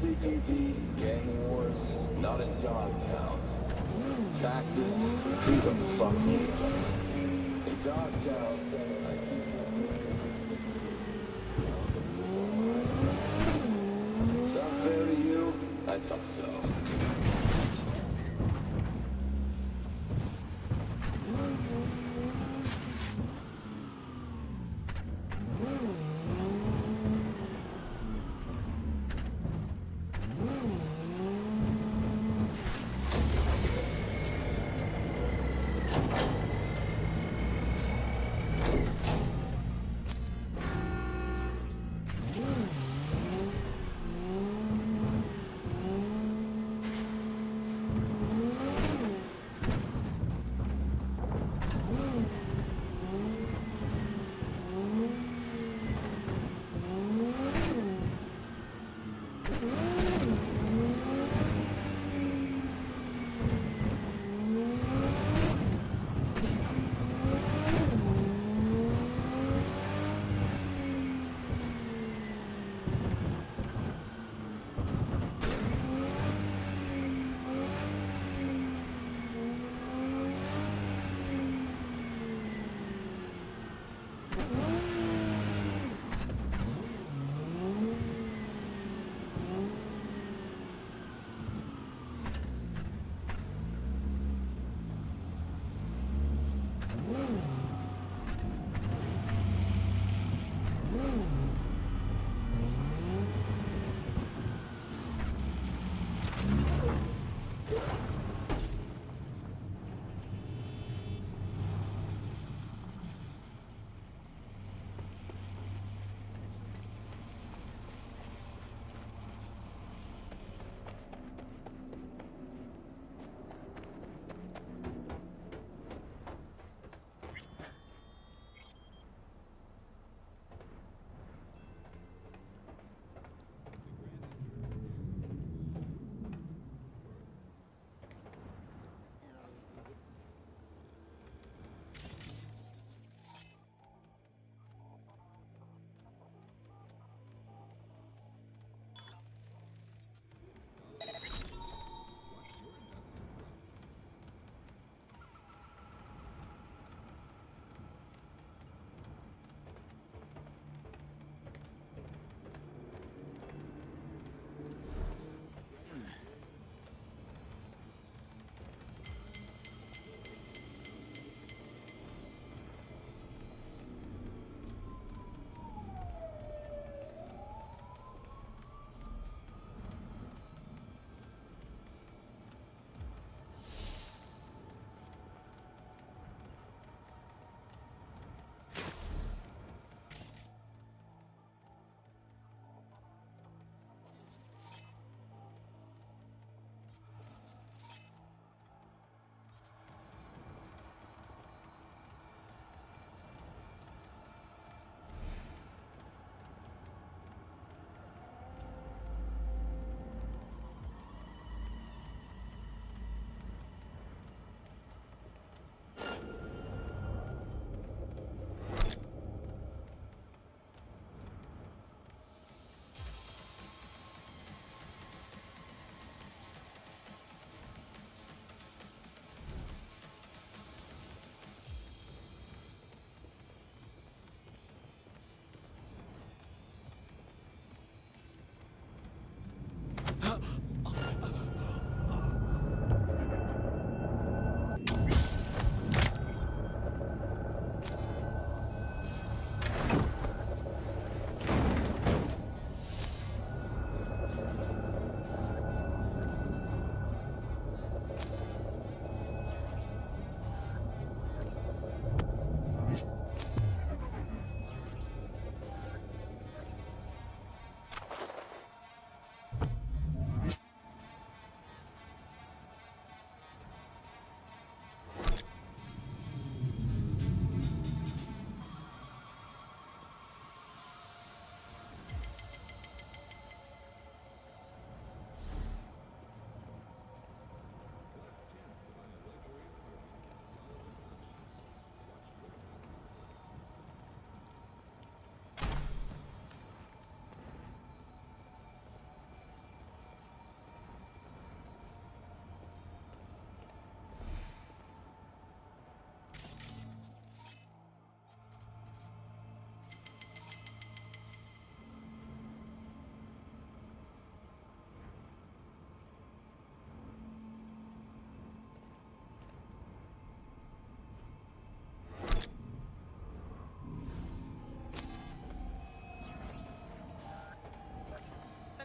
NCPD, gang wars, not a Dogtown. Taxes, who the fuck needs them? In Dogtown, I keep... Sound fair to you? I thought so.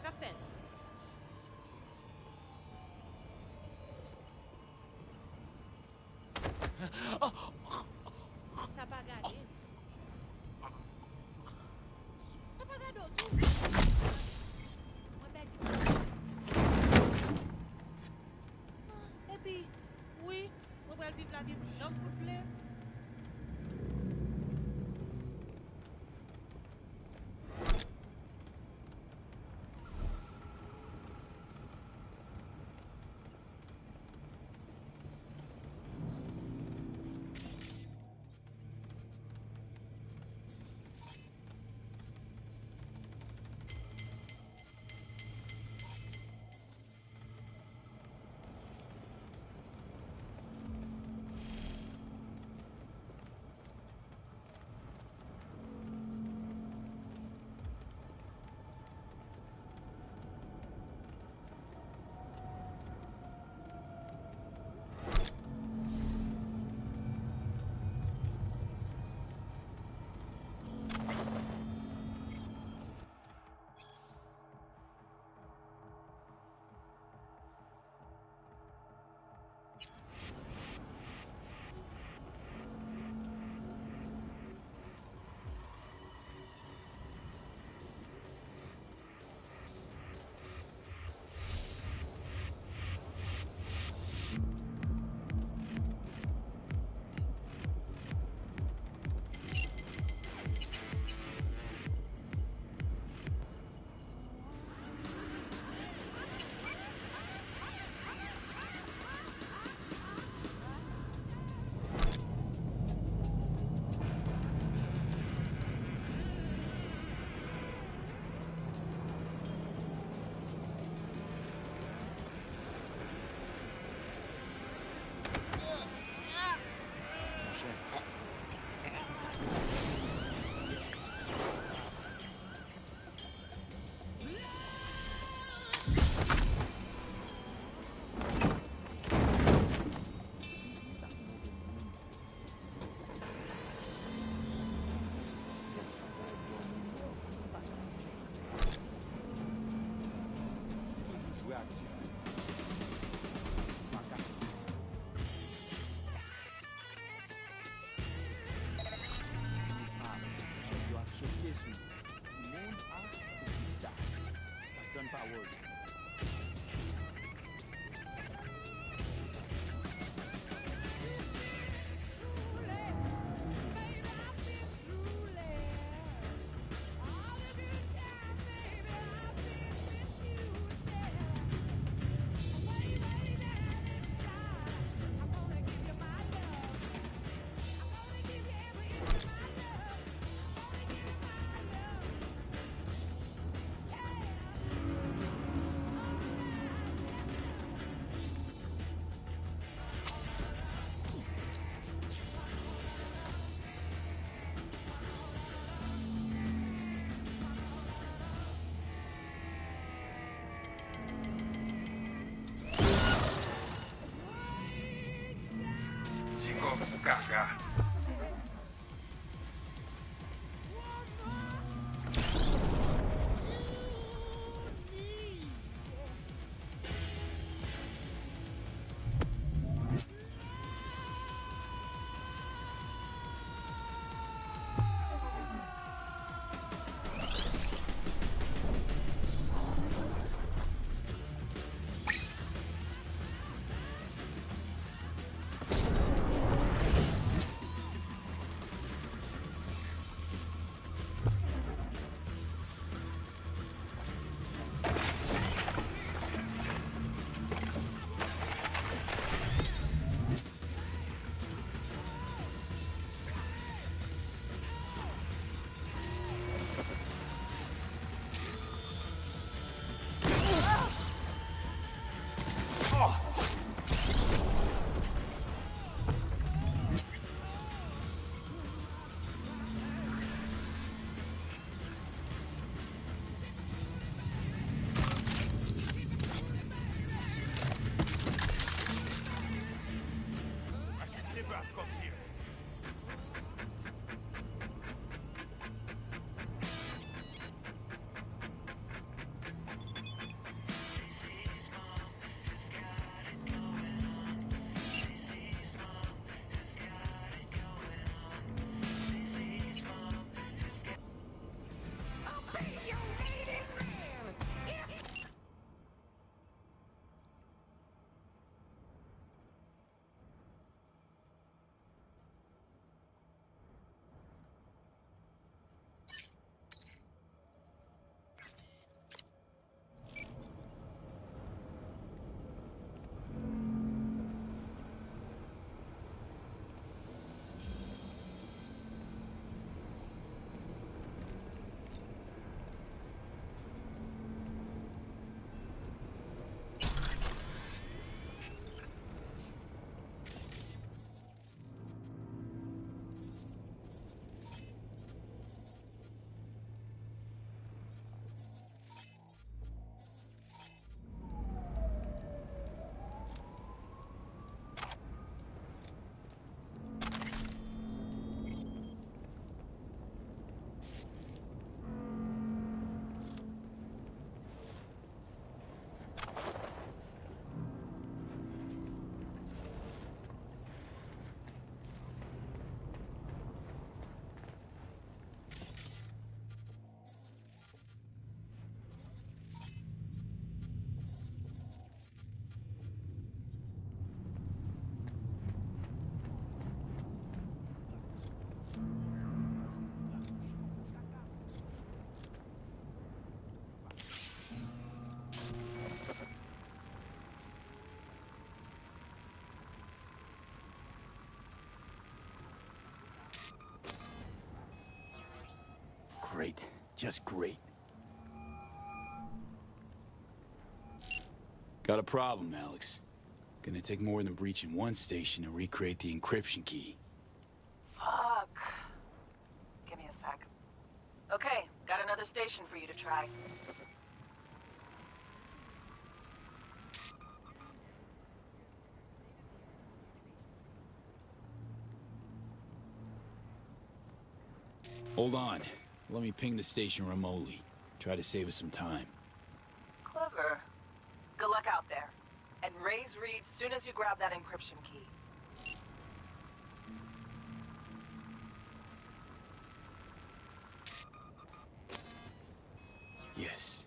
ka fet. Sa pa gade. Sa pa gado tou. Mwen pe di. E pi, oui, mwen pral viv la vie pou jam fout vle. Great. Just great. Got a problem, Alex. Gonna take more than breaching one station to recreate the encryption key. Fuck. Give me a sec. Okay, got another station for you to try. Hold on. Let me ping the station remotely. Try to save us some time. Clever. Good luck out there. And raise Reed soon as you grab that encryption key. Yes.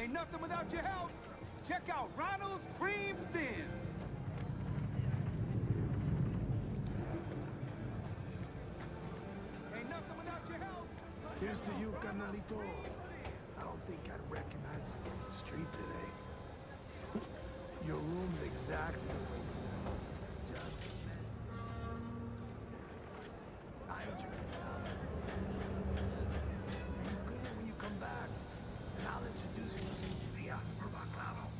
Ain't nothing without your help. Check out Ronald's Cream Stems. Ain't nothing without your help. Here's to you, carnalito. I don't think I'd recognize you on the street today. Your room's exactly the way you want it. Just I enjoy it now. And you clean when you come back. And I'll introduce you to some Via or Baclavo. Oh,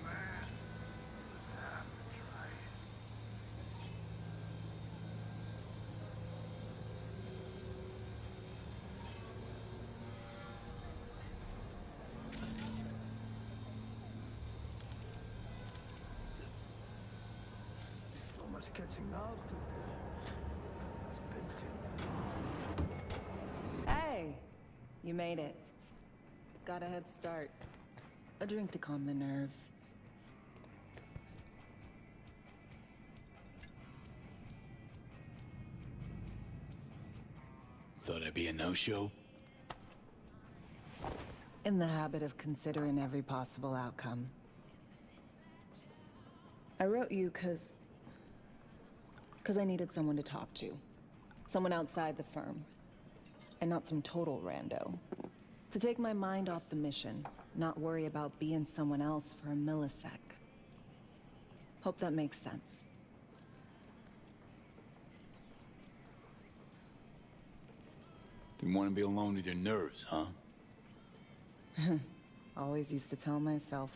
man. Just have to try it. So much catching up to do. It's been too long. Hey, you made it. Got a head start. A drink to calm the nerves. Thought I'd be a no-show? In the habit of considering every possible outcome. I wrote you because I needed someone to talk to. Someone outside the firm. And not some total rando. To take my mind off the mission, not worry about being someone else for a millisec. Hope that makes sense. You want to be alone with your nerves, huh? Always used to tell myself,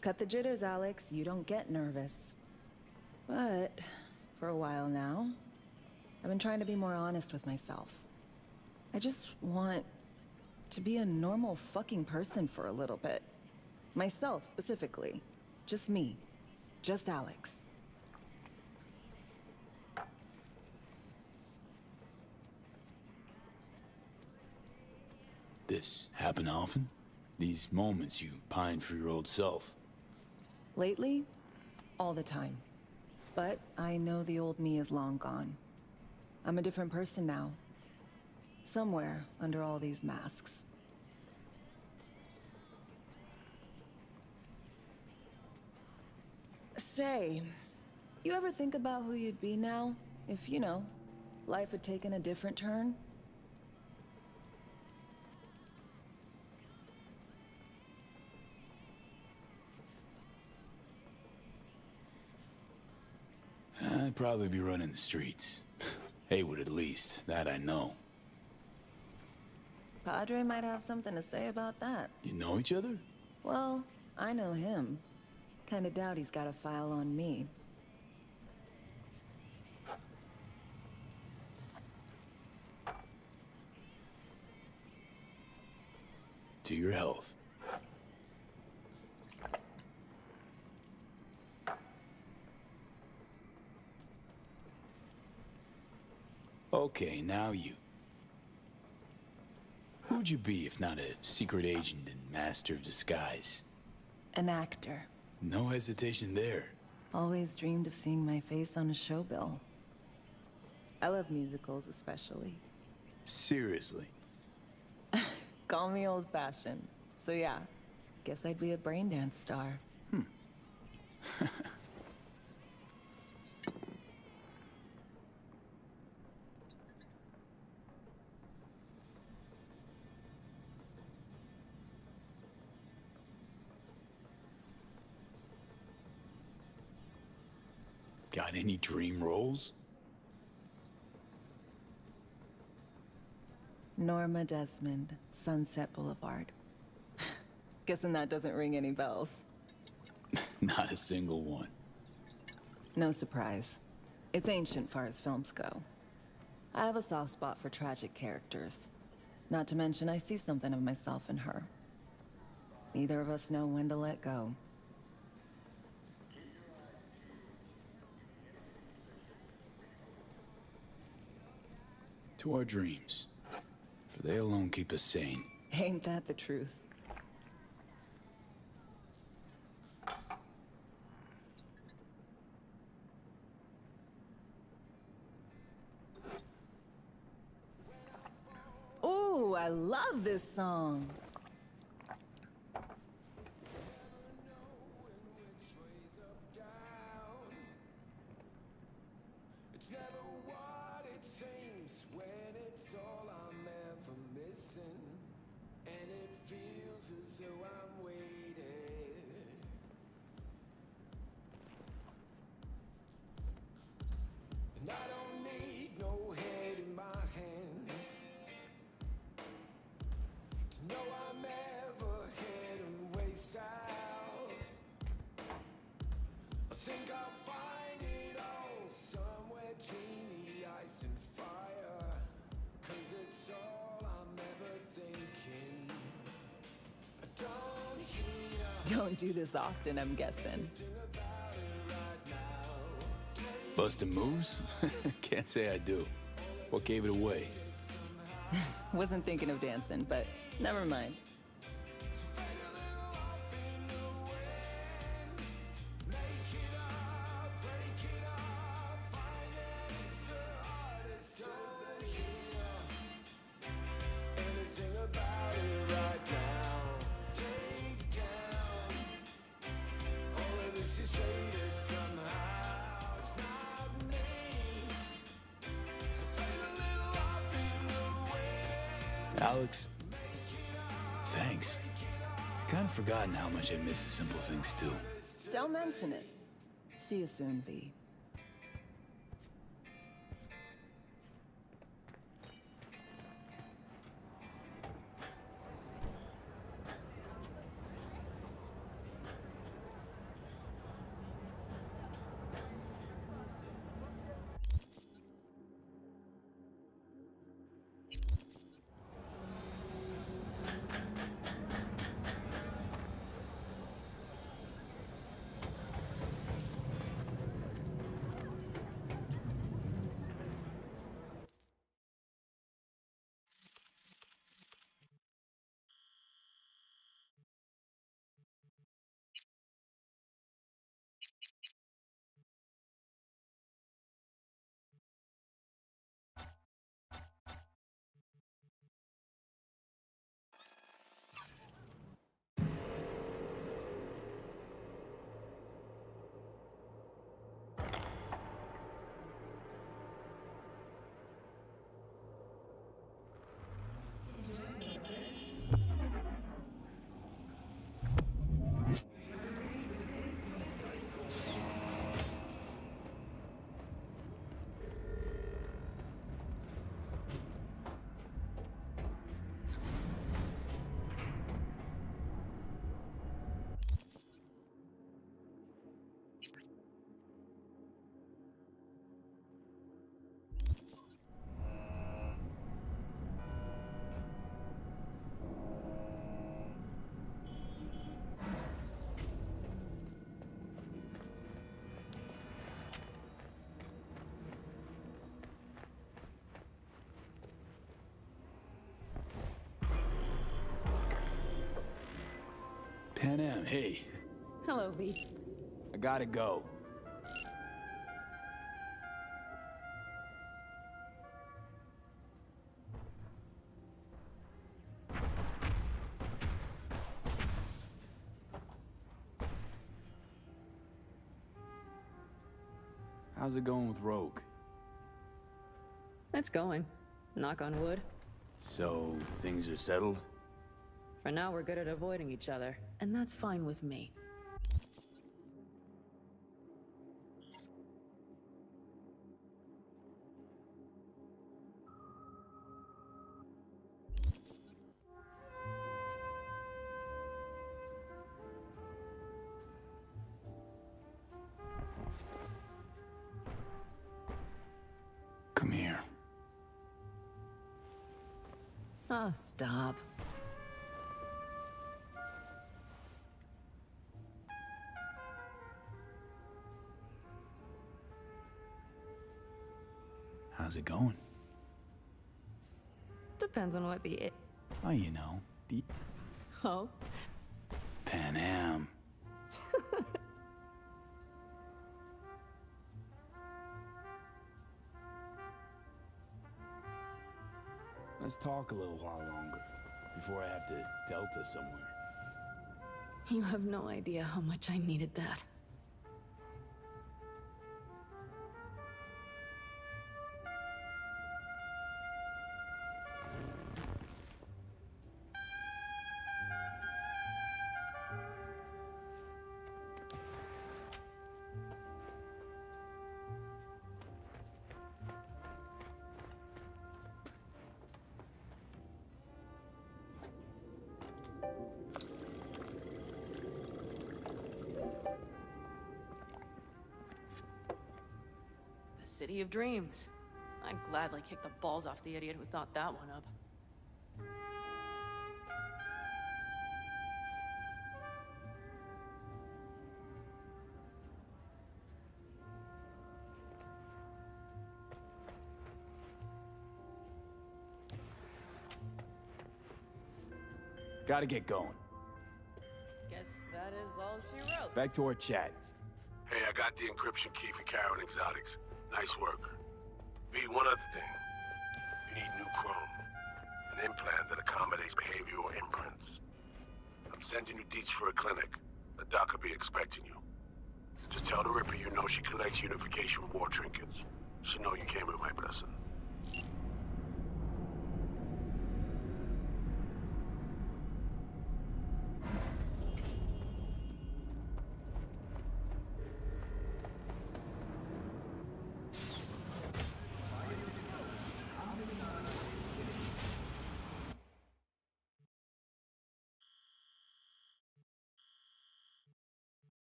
cut the jitters, Alex, you don't get nervous. But for a while now, I've been trying to be more honest with myself. I just want to be a normal fucking person for a little bit. Myself, specifically. Just me. Just Alex. This happen often? These moments you pine for your old self? Lately, all the time. But I know the old me is long gone. I'm a different person now. Somewhere under all these masks. Say, you ever think about who you'd be now if, you know, life had taken a different turn? I'd probably be running the streets. Haywood at least, that I know. Padre might have something to say about that. You know each other? Well, I know him. Kinda doubt he's got a file on me. To your health. Okay, now you. Who'd you be if not a secret agent and master of disguise? An actor. No hesitation there. Always dreamed of seeing my face on a show bill. I love musicals, especially. Seriously? Call me old-fashioned. So yeah, guess I'd be a brain dance star. Got any dream roles? Norma Desmond, Sunset Boulevard. Guessing that doesn't ring any bells. Not a single one. No surprise. It's ancient far as films go. I have a soft spot for tragic characters. Not to mention I see something of myself in her. Neither of us know when to let go. To our dreams. For they alone keep us sane. Ain't that the truth? Ooh, I love this song. Don't do this often, I'm guessing. Busting moves? Can't say I do. What gave it away? Wasn't thinking of dancing, but never mind. Alex, thanks. I've kind of forgotten how much I miss the simple things, too. Don't mention it. See you soon, V. Pan Am, hey. Hello, V. I gotta go. How's it going with Rogue? It's going. Knock on wood. So, things are settled? For now, we're good at avoiding each other, and that's fine with me. Come here. Oh, stop. How's it going? Depends on what the Oh, you know, the Oh? Pan Am. Let's talk a little while longer, before I have to Delta somewhere. You have no idea how much I needed that. City of Dreams. I'd gladly kick the balls off the idiot who thought that one up. Gotta get going. Guess that is all she wrote. Back to our chat. Hey, I got the encryption key for Karen Exotics. Nice work. V, one other thing. You need new chrome. An implant that accommodates behavioral imprints. I'm sending you deets for a clinic. The doc will be expecting you. Just tell the Ripper you know she collects unification war trinkets. She know you came with my blessing.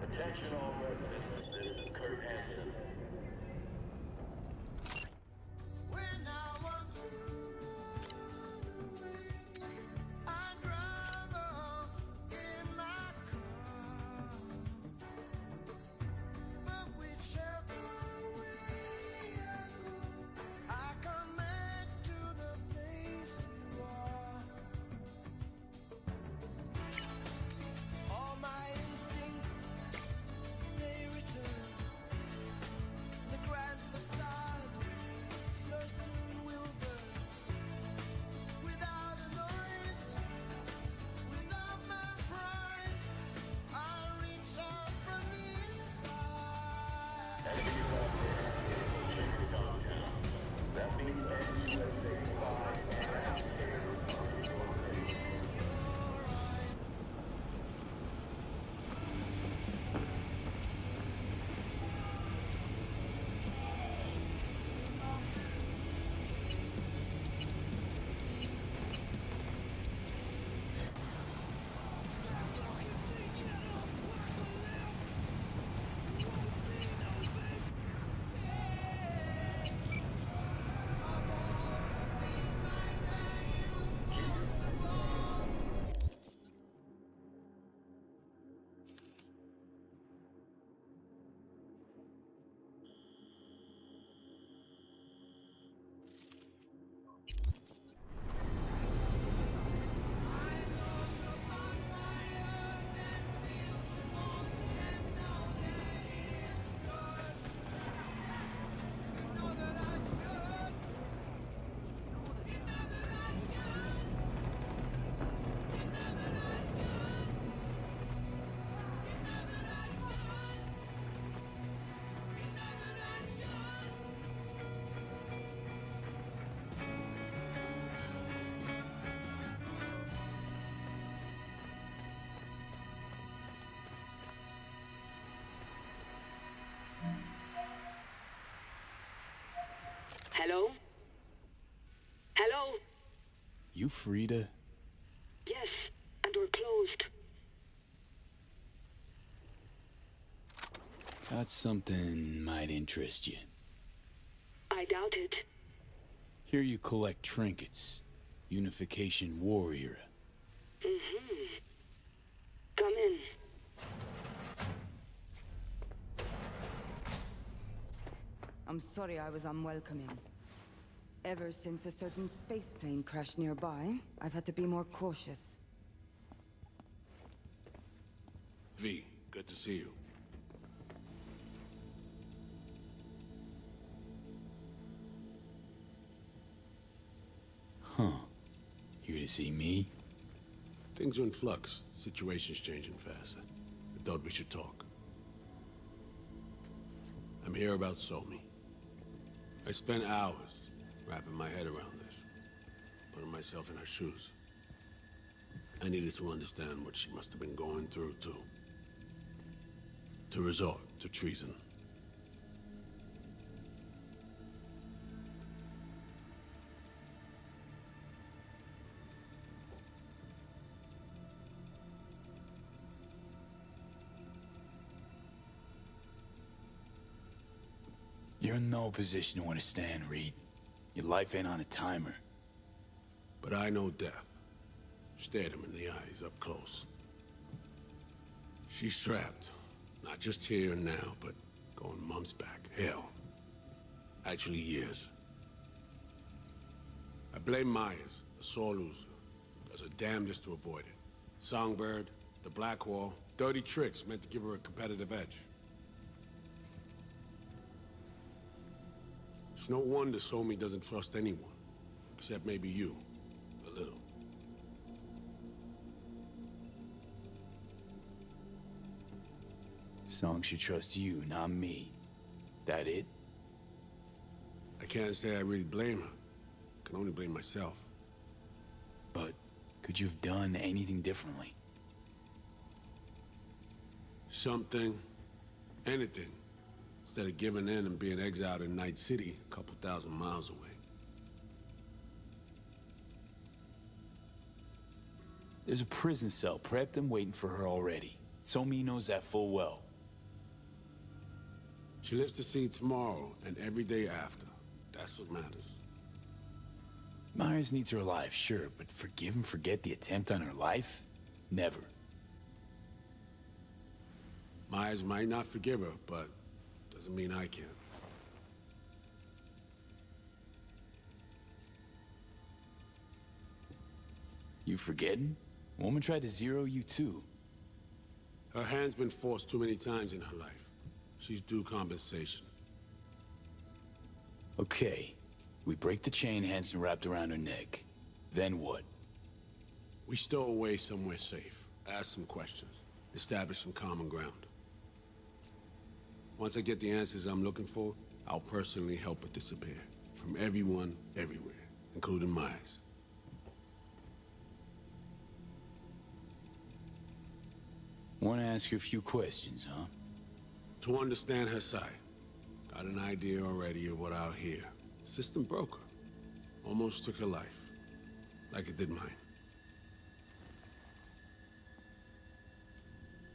Attention all residents, this is Kurt Hansen. Hello? Hello? You Frida? Yes, and we're closed. Got something might interest you. I doubt it. Here you collect trinkets. Unification War era. Mm-hmm. Come in. I'm sorry I was unwelcoming. Ever since a certain space plane crashed nearby, I've had to be more cautious. V, good to see you. Huh. Here to see me? Things are in flux. Situation's changing fast. I thought we should talk. I'm here about Somi. I spent hours wrapping my head around this, putting myself in her shoes. I needed to understand what she must have been going through, too. To resort to treason. You're in no position to understand, Reed. Your life ain't on a timer. But I know death. Stared him in the eyes up close. She's trapped. Not just here and now, but going months back. Hell. Actually years. I blame Myers, the sore loser. Does her damnedest to avoid it. Songbird, the Blackwall, dirty tricks meant to give her a competitive edge. It's no wonder Somi doesn't trust anyone. Except maybe you. A little. Song should trust you, not me. That it? I can't say I really blame her. I can only blame myself. But could you have done anything differently? Something. Anything. Instead of giving in and being exiled in Night City, a couple thousand miles away. There's a prison cell prepped and waiting for her already. Somi knows that full well. She lives to see tomorrow and every day after. That's what matters. Myers needs her alive, sure, but forgive and forget the attempt on her life? Never. Myers might not forgive her, but doesn't mean I can. You forgetting? Woman tried to zero you too. Her hand's been forced too many times in her life. She's due compensation. Okay. We break the chain Hanson wrapped around her neck. Then what? We stow away somewhere safe. Ask some questions. Establish some common ground. Once I get the answers I'm looking for, I'll personally help her disappear. From everyone, everywhere. Including Myers. Want to ask you a few questions, huh? To understand her side. Got an idea already of what I'll hear. System broke her. Almost took her life. Like it did mine.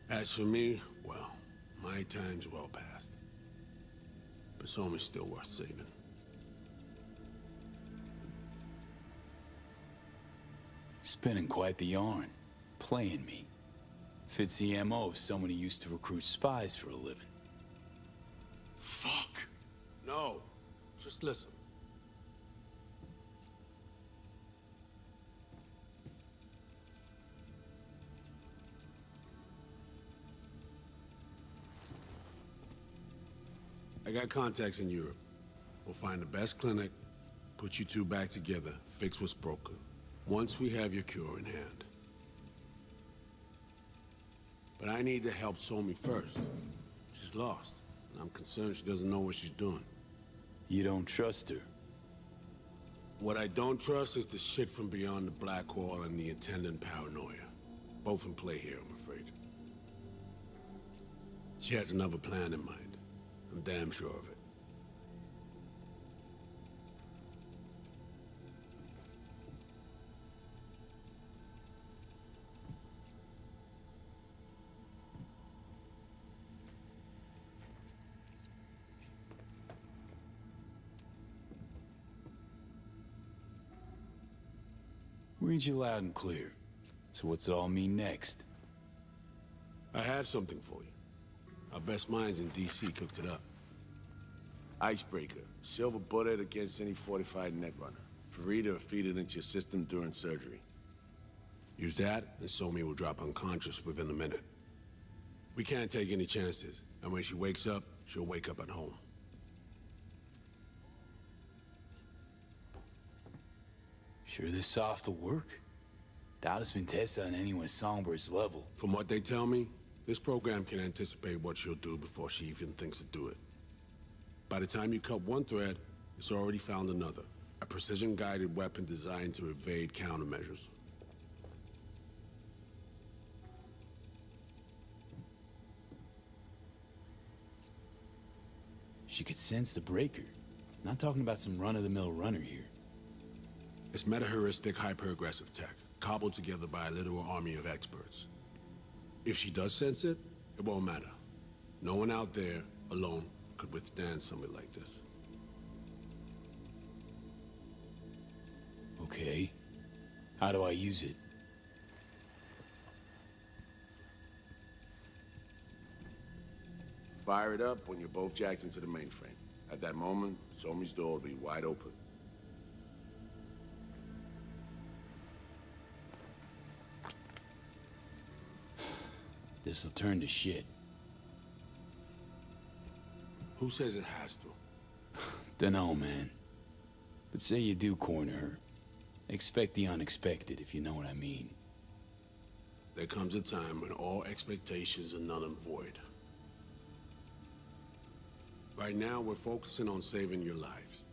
As for me, well, my time's well past. But Somi's still worth saving. Spinning quite the yarn. Playing me. Fits the MO of someone who used to recruit spies for a living. Fuck! No. Just listen. I got contacts in Europe. We'll find the best clinic, put you two back together, fix what's broken. Once we have your cure in hand. But I need to help Somi first. She's lost, and I'm concerned she doesn't know what she's doing. You don't trust her? What I don't trust is the shit from beyond the Blackwall and the attendant paranoia. Both in play here, I'm afraid. She has another plan in mind. I'm damn sure of it. Read you loud and clear. So what's it all mean next? I have something for you. Our best minds in DC cooked it up. Icebreaker. Silver bullet against any fortified netrunner. Free to feed it into your system during surgery. Use that, and Somi will drop unconscious within a minute. We can't take any chances, and when she wakes up, she'll wake up at home. Sure this soft will work? Doubt it's been tested on anyone Songbird's level. From what they tell me, this program can anticipate what she'll do before she even thinks to do it. By the time you cut one thread, it's already found another. A precision-guided weapon designed to evade countermeasures. She could sense the breaker. Not talking about some run-of-the-mill runner here. It's meta-heuristic, hyper-aggressive tech, cobbled together by a literal army of experts. If she does sense it, it won't matter. No one out there, alone, could withstand something like this. Okay. How do I use it? Fire it up when you're both jacked into the mainframe. At that moment, Somi's door will be wide open. This'll turn to shit. Who says it has to? Dunno, man. But say you do corner her. Expect the unexpected, if you know what I mean. There comes a time when all expectations are null and void. Right now, we're focusing on saving your lives.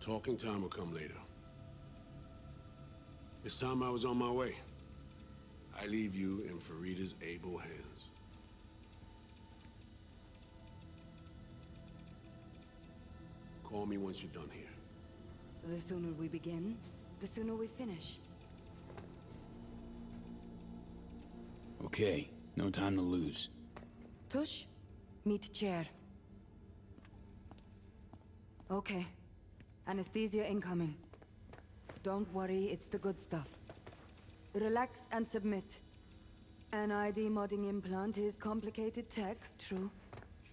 Talking time will come later. It's time I was on my way. I leave you in Farida's able hands. Call me once you're done here. The sooner we begin, the sooner we finish. Okay, no time to lose. Tush, meet chair. Okay. Anesthesia incoming. Don't worry, it's the good stuff. Relax and submit. An ID modding implant is complicated tech, true.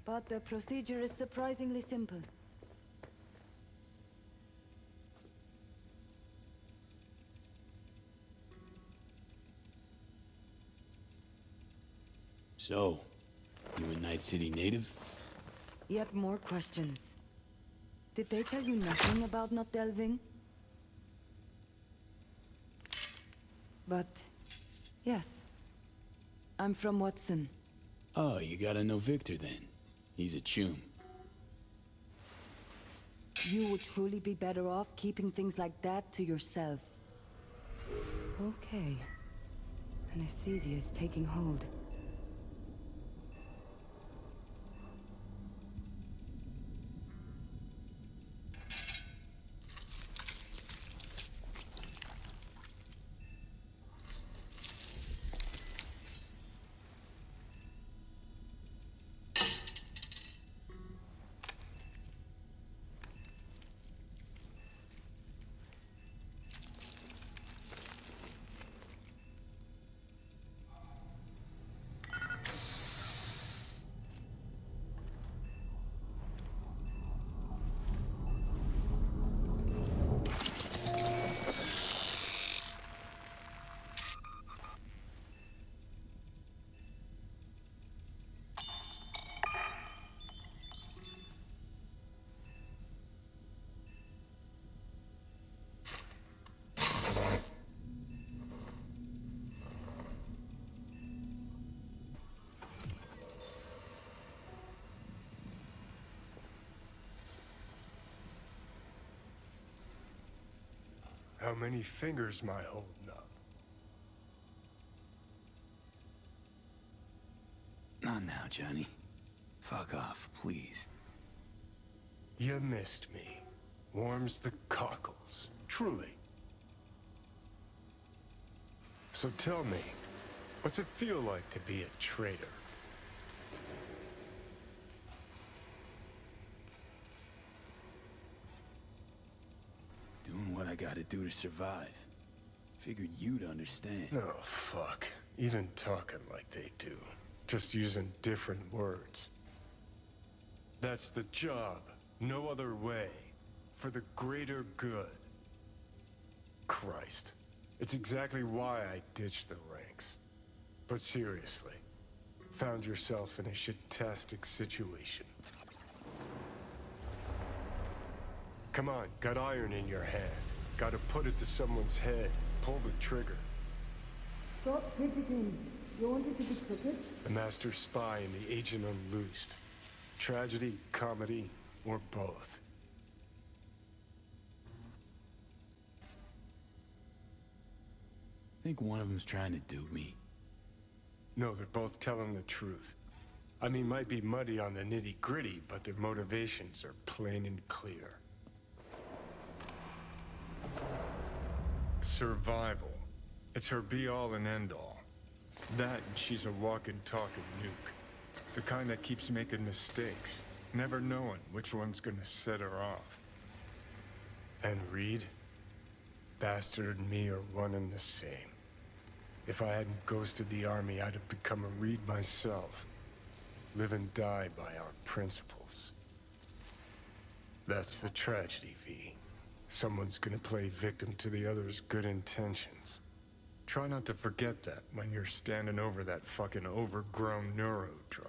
But the procedure is surprisingly simple. So, you a Night City native? Yet more questions. Did they tell you nothing about not delving? But, yes. I'm from Watson. Oh, you gotta know Victor then. He's a chum. You would truly be better off keeping things like that to yourself. Okay. Anesthesia is taking hold. How many fingers am I holding up? Not now, Johnny. Fuck off, please. You missed me. Warms the cockles. Truly. So tell me, what's it feel like to be a traitor? Doing what I gotta do to survive. Figured you'd understand. Oh, fuck. Even talking like they do. Just using different words. That's the job. No other way. For the greater good. Christ. It's exactly why I ditched the ranks. But seriously. Found yourself in a shit-tastic situation. Come on, got iron in your hand. Gotta put it to someone's head. Pull the trigger. Stop fidgeting. You want it to be crooked? The master spy and the agent unloosed. Tragedy, comedy, or both. Think one of them's trying to dupe me. No, they're both telling the truth. I mean, might be muddy on the nitty-gritty, but their motivations are plain and clear. Survival. It's her be-all and end-all. That and she's a walking, talking nuke. The kind that keeps making mistakes, never knowing which one's gonna set her off. And Reed? Bastard and me are one and the same. If I hadn't ghosted the army, I'd have become a Reed myself. live and die by our principles. That's the tragedy, V. Someone's gonna play victim to the other's good intentions. Try not to forget that when you're standing over that fucking overgrown neuro drive.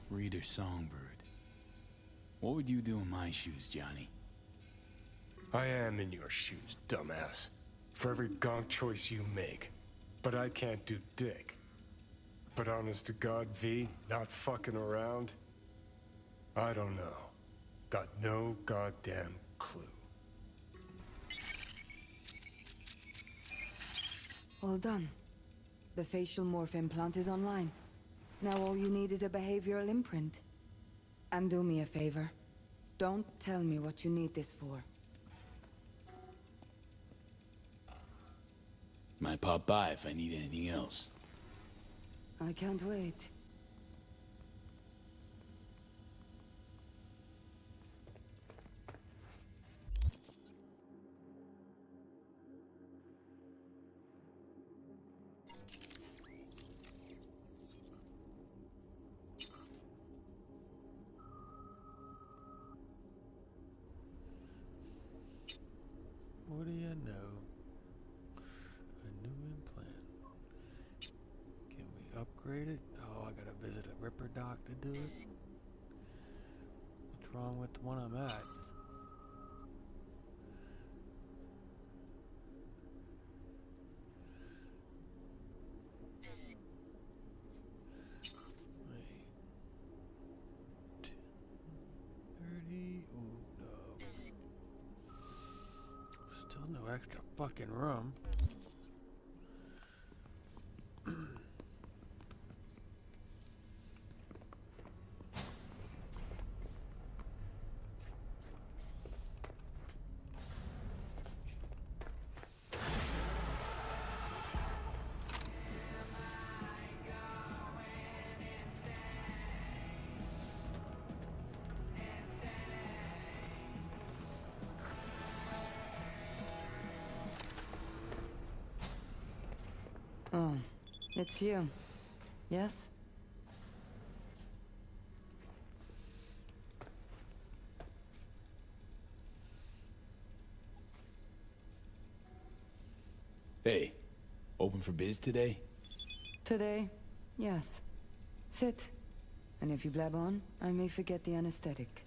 Reader Songbird. What would you do in my shoes, Johnny? I am in your shoes, dumbass. For every gonk choice you make. But I can't do dick. But honest to God, V, not fucking around? I don't know. Got no goddamn clue. All done. The facial morph implant is online. Now all you need is a behavioral imprint. And do me a favor. Don't tell me what you need this for. Might pop by if I need anything else. I can't wait. What do you know? A new implant. Can we upgrade it? Oh, I gotta visit a Ripper doc to do it. What's wrong with the one I'm at? Wait. 30. Oh no. Still no extra fucking room. Oh, it's you. Yes? Hey, open for biz today? Today, yes. Sit. And if you blab on, I may forget the anesthetic.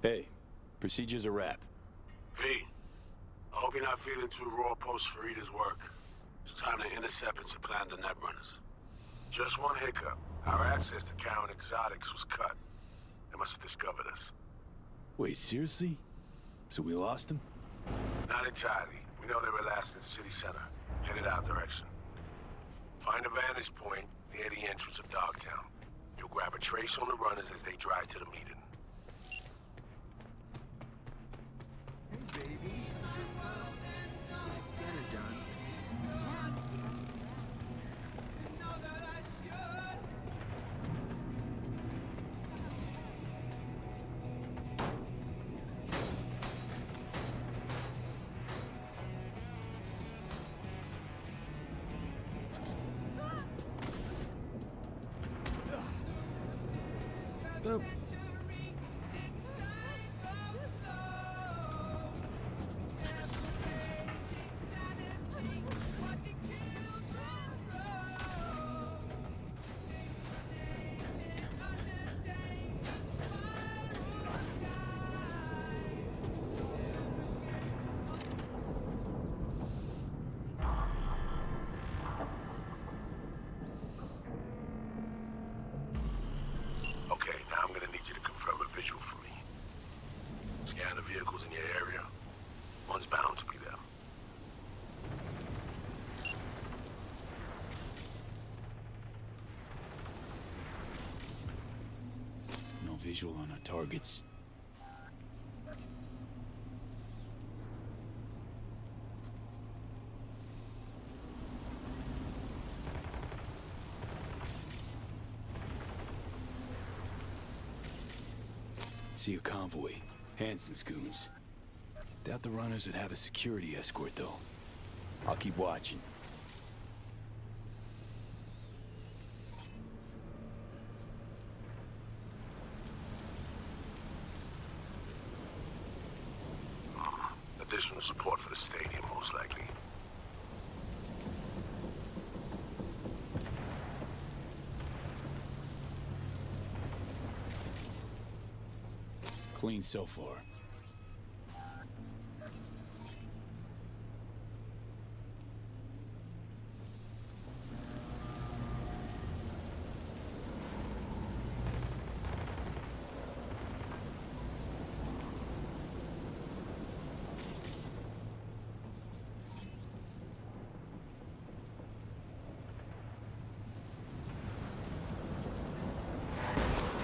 Hey, procedure's a wrap. V, I hope you're not feeling too raw post Farida's work. It's time to intercept and supplant the netrunners. Just one hiccup. Our access to Karen Exotics was cut. They must have discovered us. Wait, seriously? So we lost them? Not entirely. We know they were last in city center, headed our direction. Find a vantage point near the entrance of Dogtown. You'll grab a trace on the runners as they drive to the meeting. Hey, baby. Get it done. Boop. Okay, now I'm gonna need you to confirm a visual for me. Scan the vehicles in your area. One's bound to be them. No visual on our targets. See a convoy. Hansen's goons. Doubt the runners would have a security escort, though. I'll keep watching. Additional support for the stadium, most likely. Clean so far.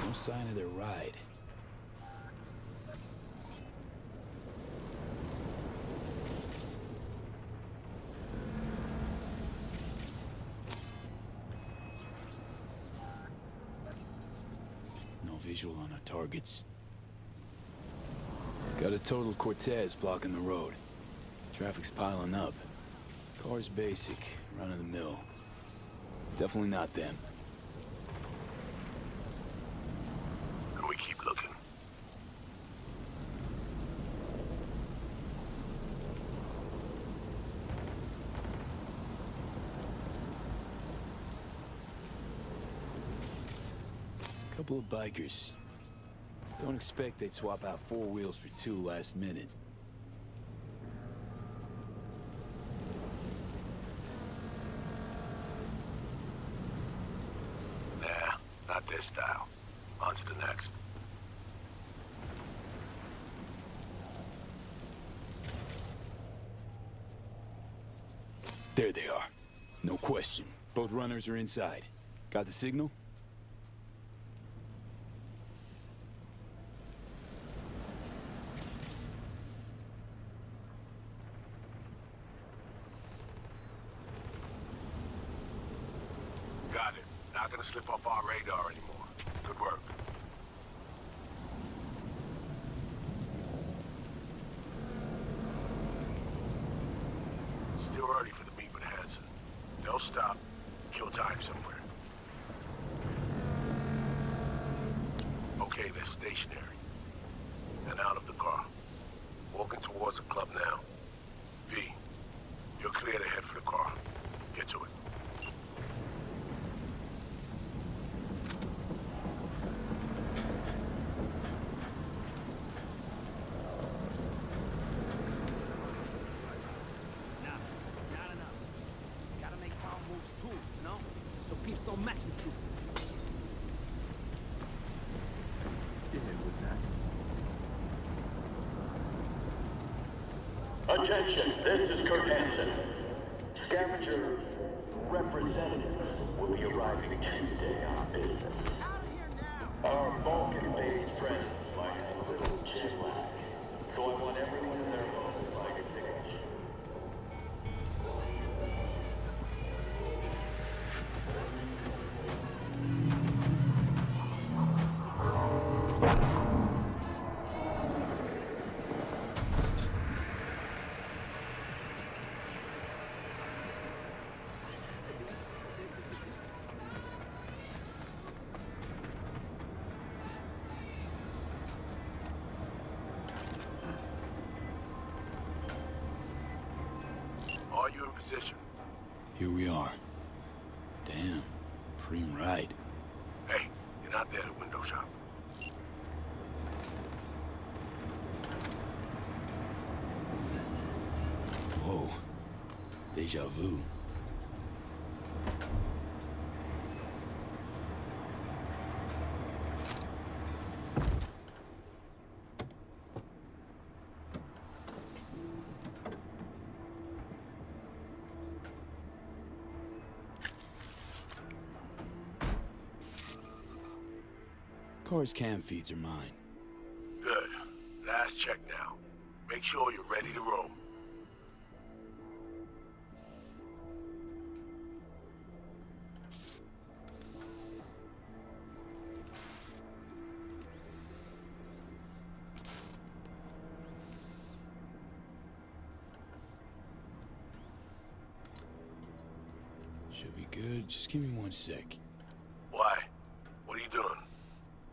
No sign of their ride. No visual on our targets. Got a total Cortez blocking the road. Traffic's piling up. Car's basic, run-of-the-mill. Definitely not them. Can we keep looking? Couple of bikers. Don't expect they'd swap out 4 wheels for 2 last minute. Nah, not this style. On to the next. There they are. No question. Both runners are inside. Got the signal? Got it. Not gonna slip off our radar anymore. Good work. Still early for the meet with Hansen. They'll stop, kill time somewhere. Okay, they're stationary. And out of the car. Walking towards the club now. V, you're clear to head for the car. Get to it. Attention, this is Kurt Hansen. Scavenger representatives will be arriving Tuesday on business. Our Vulcan-based friends might have a little jet lag, so I want everyone in their home by 6. Are you in position? Here we are. Damn, preem ride. Hey, you're not there at window shop. Whoa, deja vu. Car's cam feeds are mine. Good. Last check now. Make sure you're ready to roll. Should be good. Just give me 1 sec. Why? What are you doing?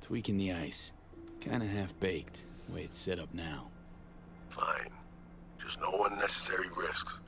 Tweaking the ice. Kinda half-baked, the way it's set up now. Fine. Just no unnecessary risks.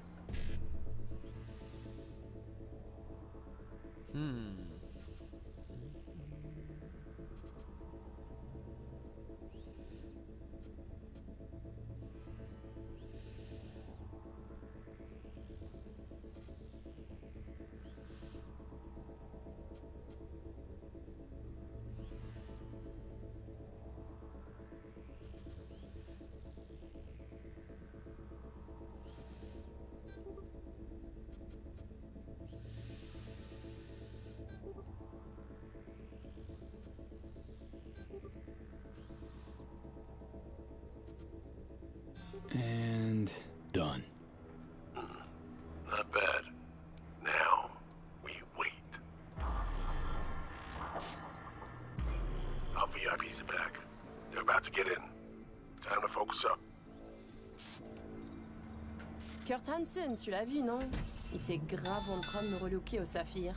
And done. Not bad. Now, we wait. Our VIPs are back. They're about to get in. Time to focus up. Kurt Hansen, tu l'as vu, non? Il était grave en train de me relooker au saphir.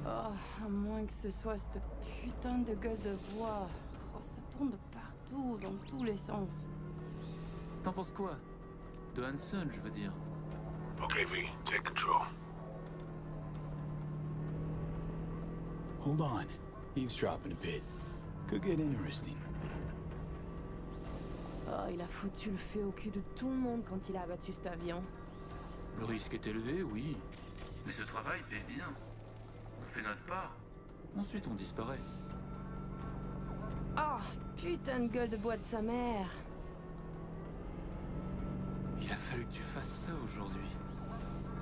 Oh, à moins que ce soit cette putain de gueule de bois. Oh, ça tourne de partout, dans tous les sens. T'en penses quoi? De Hansen, je veux dire. Okay, V, take control. Hold on. Eavesdropping a bit. Could get interesting. Oh, il a foutu le feu au cul de tout le monde quand il a abattu cet avion. Le risque est élevé, oui. Mais ce travail paie bien. On fait notre part. Ensuite, on disparaît. Oh, putain de gueule de bois de sa mère. Il a fallu que tu fasses ça aujourd'hui.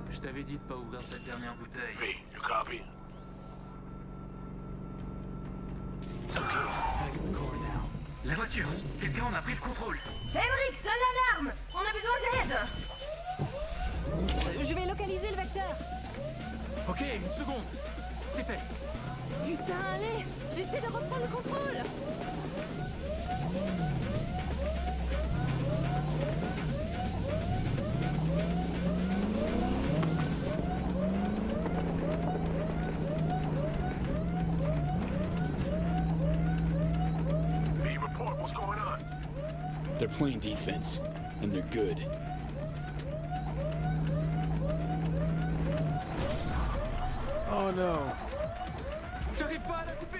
Je t'avais dit de pas ouvrir cette dernière bouteille. V, you copy? La voiture! Quelqu'un en a pris le contrôle! Emmerich, sonne l'alarme! On a besoin d'aide! Je vais localiser le vecteur. Ok, une seconde! C'est fait! Putain, allez! J'essaie de reprendre le contrôle! V, report. What's going on? They're playing defense, and they're good. Oh no. J'arrive pas à la couper!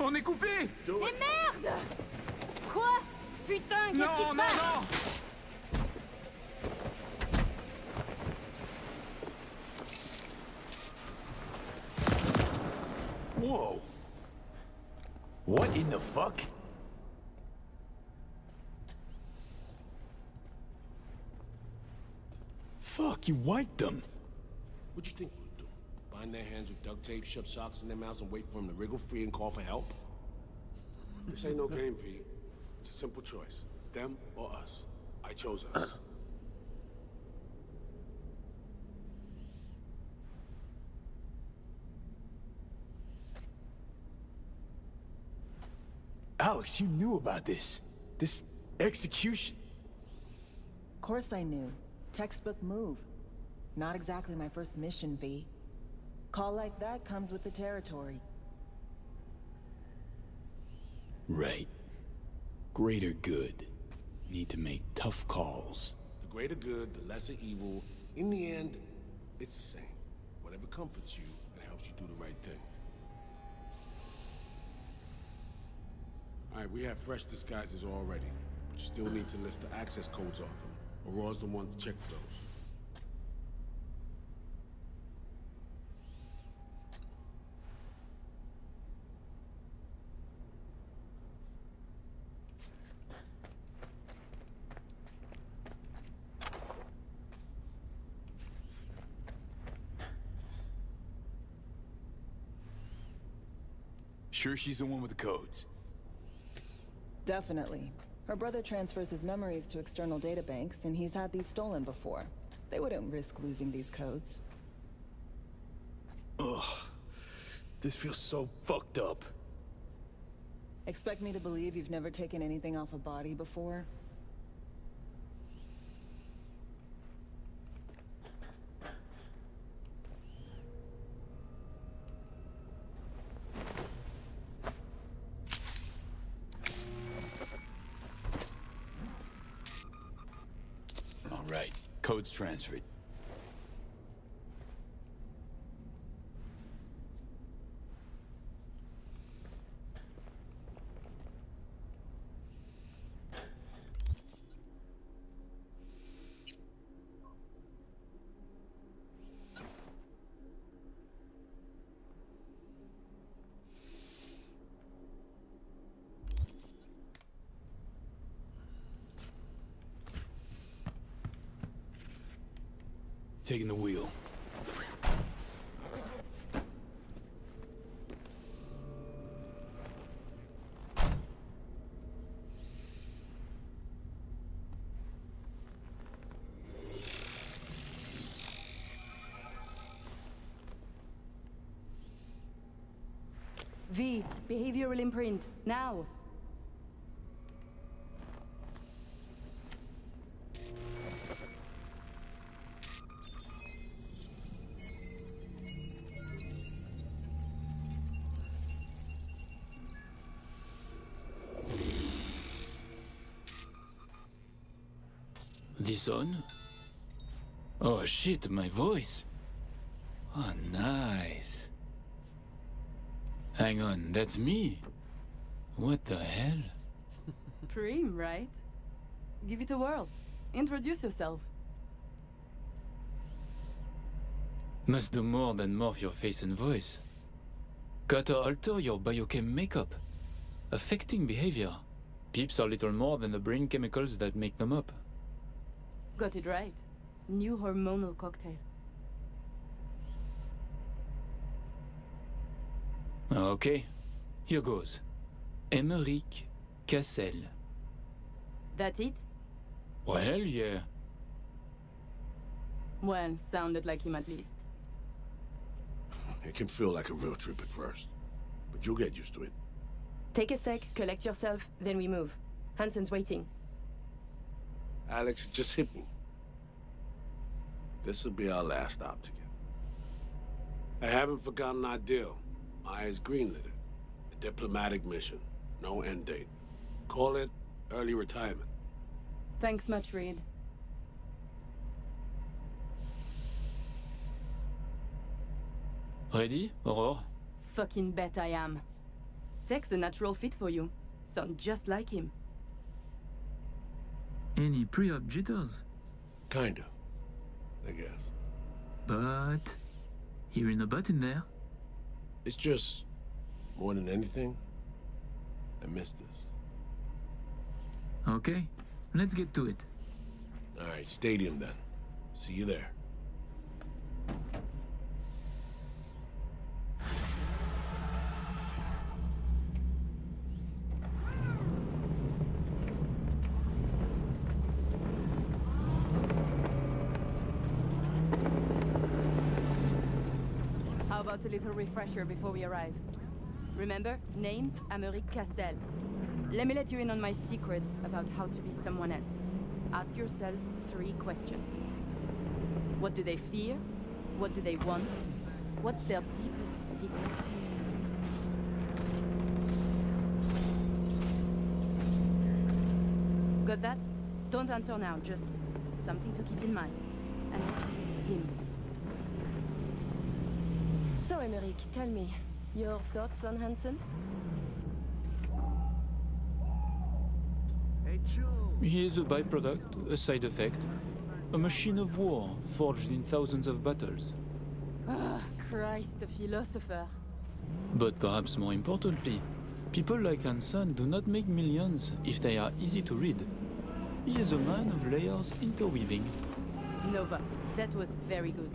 On est coupé! Mais merde! Quoi? Putain, qu'est-ce qui se passe? Whoa. What in the fuck? Fuck, you wiped them. What'd you think we would do? Bind their hands with duct tape, shove socks in their mouths, and wait for them to wriggle free and call for help? This ain't no game, V. It's a simple choice. Them or us. I chose us. Alex, you knew about this. This execution. Of course I knew. Textbook move. Not exactly my first mission, V. Call like that comes with the territory. Right. Greater good. Need to make tough calls. The greater good, the lesser evil. In the end, it's the same. Whatever comforts you and helps you do the right thing. Alright, we have fresh disguises already, but you still need to lift the access codes off them. Aurora's the one to check for those. Sure she's the one with the codes? Definitely. Her brother transfers his memories to external databanks, and he's had these stolen before. They wouldn't risk losing these codes. Ugh. This feels so fucked up. Expect me to believe you've never taken anything off a body before? All right, codes transferred. Taking the wheel. V, behavioral imprint, now. This on? Oh shit, my voice. Oh, nice. Hang on, that's me. What the hell? Prim, right? Give it a whirl. Introduce yourself. Must do more than morph your face and voice. Gotta alter your biochem makeup. Affecting behavior. Peeps are little more than the brain chemicals that make them up. Got it right. New hormonal cocktail. Okay, here goes. Emmerich Cassel. That it? Well, yeah. Well, sounded like him at least. It can feel like a real trip at first, but you'll get used to it. Take a sec, collect yourself, then we move. Hansen's waiting. Alex, it just hit me. This'll be our last stop together. I haven't forgotten our deal. Myers greenlit it. A diplomatic mission. No end date. Call it early retirement. Thanks much, Reed. Ready, Aurore? Fucking bet I am. Tech's a natural fit for you. Sound just like him. Any pre-op jitters? Kinda, I guess. But hearing a but in there. It's just, more than anything, I miss this. Okay, let's get to it. All right, stadium then. See you there. How about a little refresher before we arrive? Remember, name's Americ Cassel. Let me let you in on my secret about how to be someone else. Ask yourself 3 questions. What do they fear? What do they want? What's their deepest secret? Got that? Don't answer now, just something to keep in mind. And him. So, Emeric, tell me, your thoughts on Hansen? He is a byproduct, a side effect. A machine of war, forged in thousands of battles. Ah, Christ, a philosopher. But perhaps more importantly, people like Hansen do not make millions if they are easy to read. He is a man of layers interweaving. Nova, that was very good.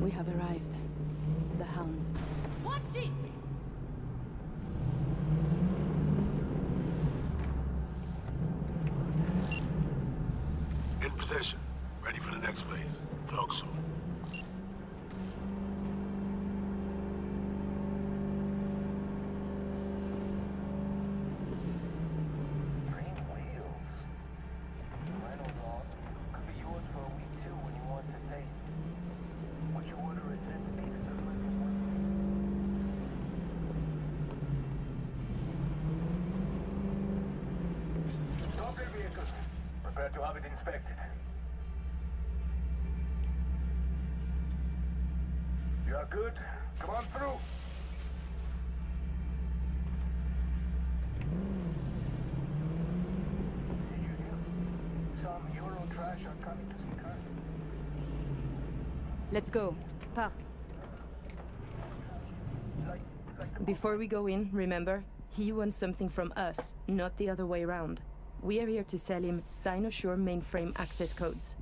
We have arrived. The hounds. Watch it! In possession. Ready for the next phase. Talk soon. Prepare to have it inspected. You are good? Come on through. Some Euro trash are coming to see her. Let's go. Park. Before we go in, remember, he wants something from us, not the other way around. We are here to sell him Cynosure mainframe access codes.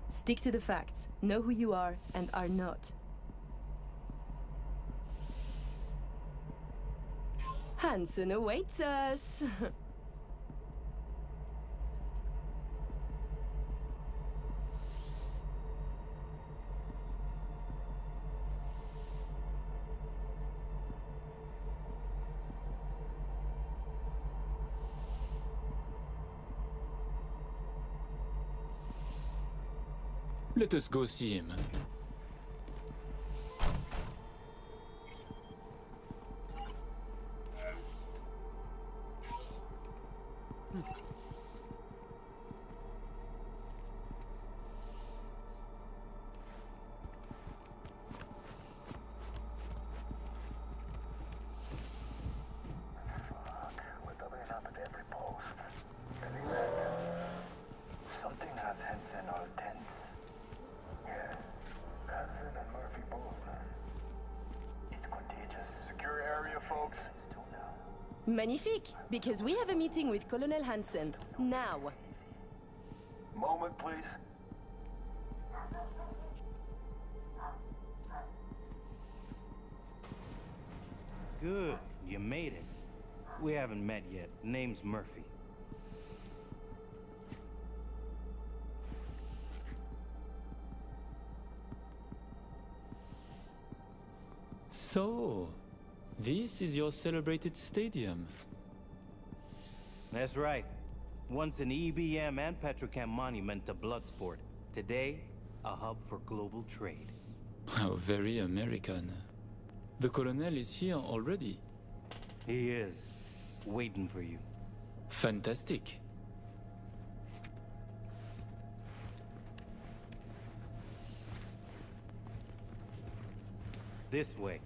Stick to the facts, know who you are and are not. Hansen awaits us! Let us go see him. We're doubling up at every post. Believe it. Something has Hansen all tense. Yeah. Hansen and Murphy both, man. It's contagious. Secure area, folks. Magnifique! Because we have a meeting with Colonel Hansen. Now! Moment, please. Good, you made it. We haven't met yet. Name's Murphy. So, this is your celebrated stadium. That's right. Once an EBM and petrochem monument to bloodsport. Today, a hub for global trade. How very American. The colonel is here already. He is. Waiting for you. Fantastic. This way.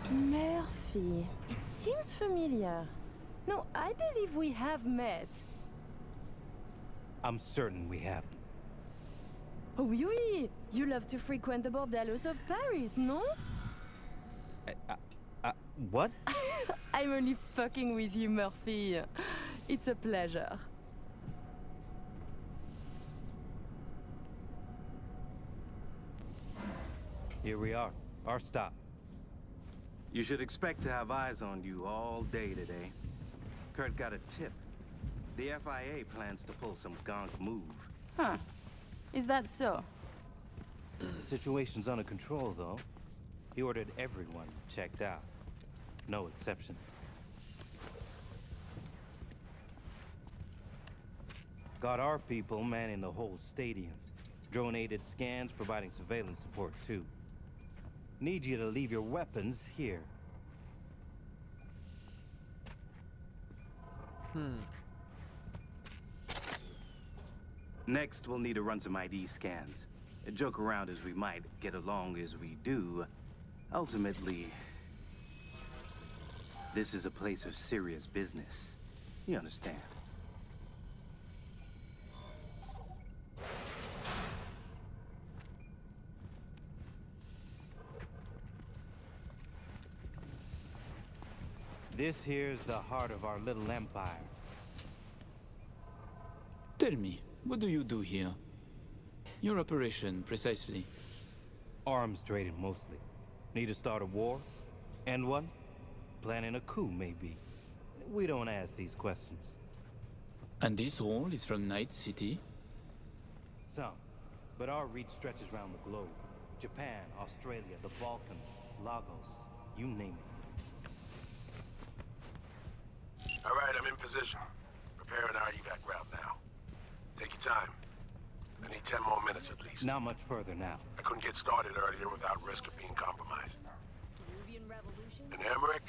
Murphy. It seems familiar. No, I believe we have met. I'm certain we have. Oh, oui, oui. You love to frequent the bordellos of Paris, no? What? I'm only fucking with you, Murphy. It's a pleasure. Here we are. Our stop. You should expect to have eyes on you all day today. Kurt got a tip. The FIA plans to pull some gonk move. Huh. Is that so? The situation's under control, though. He ordered everyone checked out. No exceptions. Got our people manning the whole stadium. Drone-aided scans providing surveillance support, too. Need you to leave your weapons here. Next, we'll need to run some ID scans. Joke around as we might, get along as we do. Ultimately, this is a place of serious business. You understand? This here's the heart of our little empire. Tell me, what do you do here? Your operation, precisely. Arms trading, mostly. Need to start a war? End one? Planning a coup, maybe. We don't ask these questions. And this role is from Night City? Some. But our reach stretches around the globe. Japan, Australia, the Balkans, Lagos, you name it. All right, I'm in position. Preparing our evac route now. Take your time. I need 10 more minutes at least. Not much further now. I couldn't get started earlier without risk of being compromised. And Emmerich,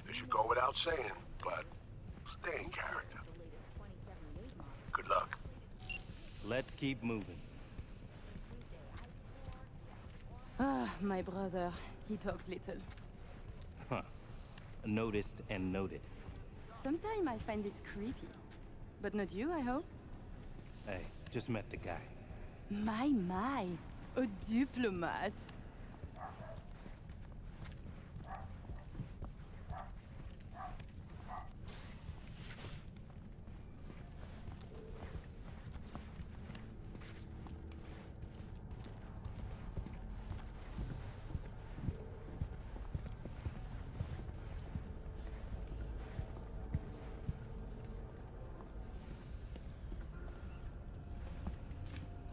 this should go without saying, but stay in character. Good luck. Let's keep moving. Ah, my brother. He talks little. Huh. Noticed and noted. Sometimes I find this creepy. But not you, I hope? Hey, just met the guy. My. A diplomat.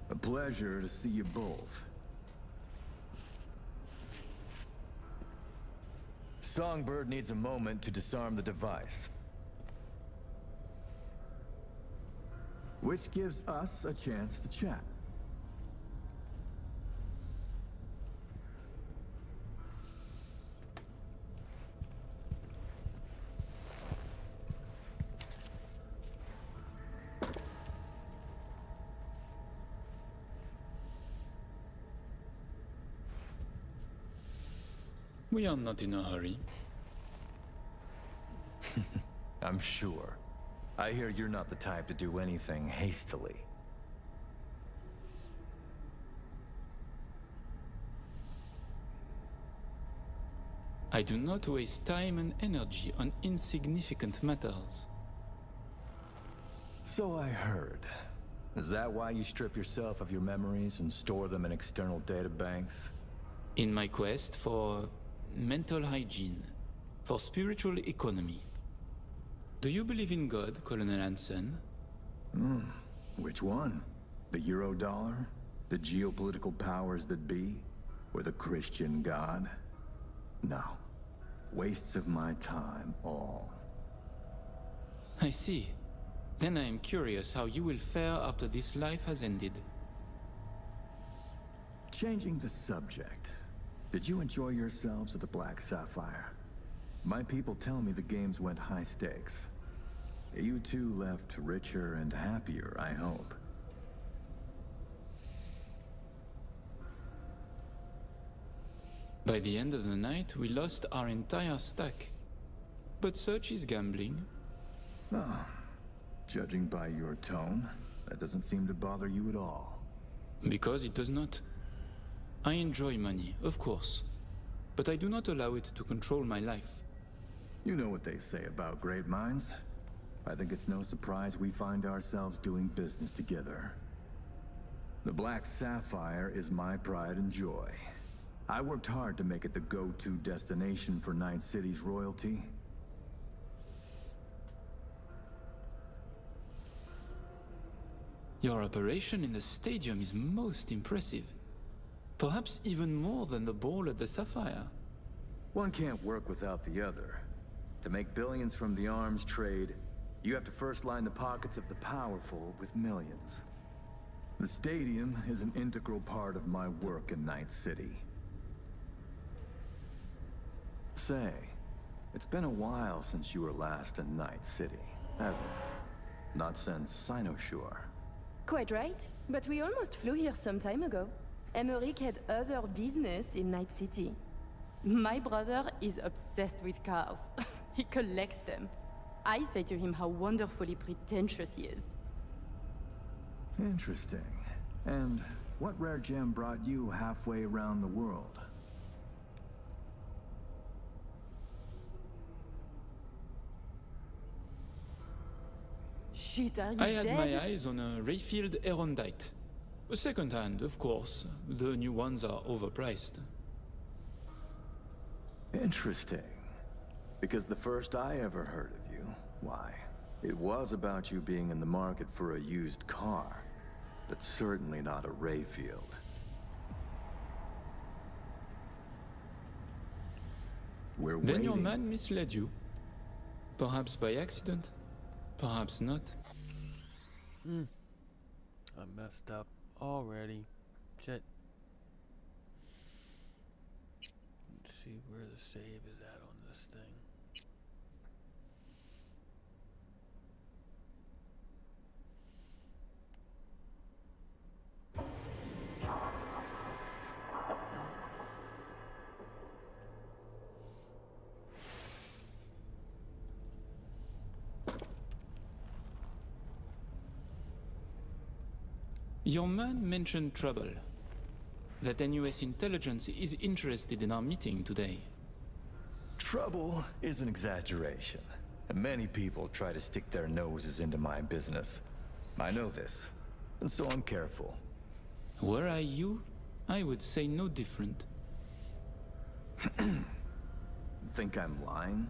A pleasure to see you both. Songbird needs a moment to disarm the device. Which gives us a chance to chat. We are not in a hurry. I'm sure. I hear you're not the type to do anything hastily. I do not waste time and energy on insignificant matters. So I heard. Is that why you strip yourself of your memories and store them in external databanks? In my quest for mental hygiene, for spiritual economy. Do you believe in God, Colonel Hansen? Which one? The Eurodollar? The geopolitical powers that be? Or the Christian God? No. Wastes of my time, all. I see. Then I am curious how you will fare after this life has ended. Changing the subject. Did you enjoy yourselves at the Black Sapphire? My people tell me the games went high stakes. You two left richer and happier, I hope. By the end of the night, we lost our entire stack. But such is gambling. Oh, judging by your tone, that doesn't seem to bother you at all. Because it does not. I enjoy money, of course. But I do not allow it to control my life. You know what they say about great minds. I think it's no surprise we find ourselves doing business together. The Black Sapphire is my pride and joy. I worked hard to make it the go-to destination for Night City's royalty. Your operation in the stadium is most impressive. Perhaps even more than the ball at the Sapphire. One can't work without the other. To make billions from the arms trade, you have to first line the pockets of the powerful with millions. The stadium is an integral part of my work in Night City. Say, it's been a while since you were last in Night City, hasn't it? Not since Sinosure. Quite right, but we almost flew here some time ago. Emmerich had other business in Night City. My brother is obsessed with cars. He collects them. I say to him how wonderfully pretentious he is. Interesting. And what rare gem brought you halfway around the world? Shit, are you I had dead? my eyes on a Rayfield Erondite. A second hand, of course. The new ones are overpriced. Interesting. Because the first I ever heard of you, why, it was about you being in the market for a used car. But certainly not a Rayfield. We're Then waiting. your man misled you. Perhaps by accident. Perhaps not. I messed up already. Shit. Let's see where the save is at on this thing. Your man mentioned trouble. That NUS intelligence is interested in our meeting today. Trouble is an exaggeration. And many people try to stick their noses into my business. I know this, and so I'm careful. Were I you, I would say no different. Think I'm lying?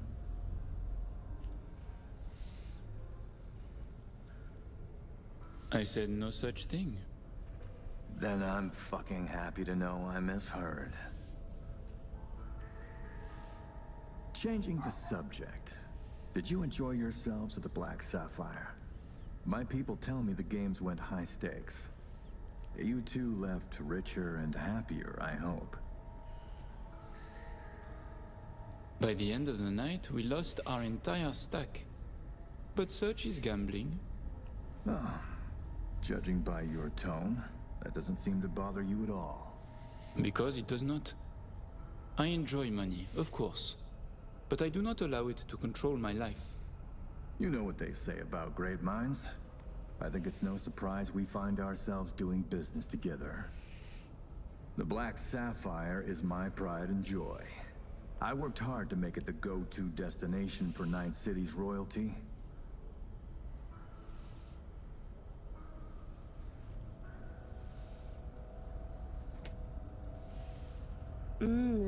I said no such thing. Then I'm fucking happy to know I misheard. Changing the subject. Did you enjoy yourselves at the Black Sapphire? My people tell me the games went high stakes. You two left richer and happier, I hope. By the end of the night, we lost our entire stack. But such is gambling. Oh, judging by your tone, that doesn't seem to bother you at all. Because it does not. I enjoy money, of course. But I do not allow it to control my life. You know what they say about great minds. I think it's no surprise we find ourselves doing business together. The Black Sapphire is my pride and joy. I worked hard to make it the go-to destination for Night City's royalty.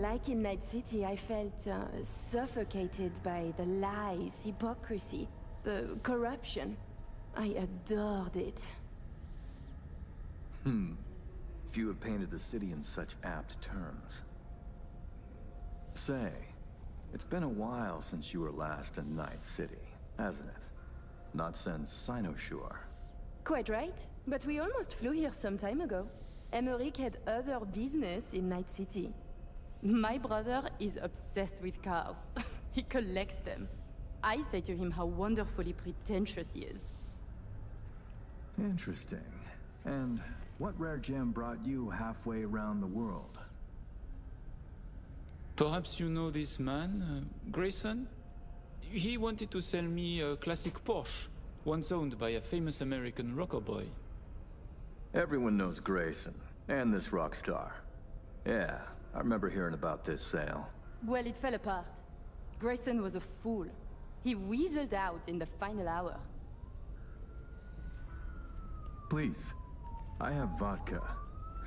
like in Night City, I felt suffocated by the lies, hypocrisy, the corruption. I adored it. Few have painted the city in such apt terms. Say, it's been a while since you were last in Night City, hasn't it? Not since Sinosure. Quite right, but we almost flew here some time ago. Emmerich had other business in Night City. My brother is obsessed with cars. He collects them. I say to him how wonderfully pretentious he is. Interesting. And what rare gem brought you halfway around the world? Perhaps you know this man, Grayson? He wanted to sell me a classic Porsche, once owned by a famous American rocker boy. Everyone knows Grayson, and this rock star. Yeah, I remember hearing about this sale. Well, it fell apart. Grayson was a fool. He weaseled out in the final hour. Please, I have vodka.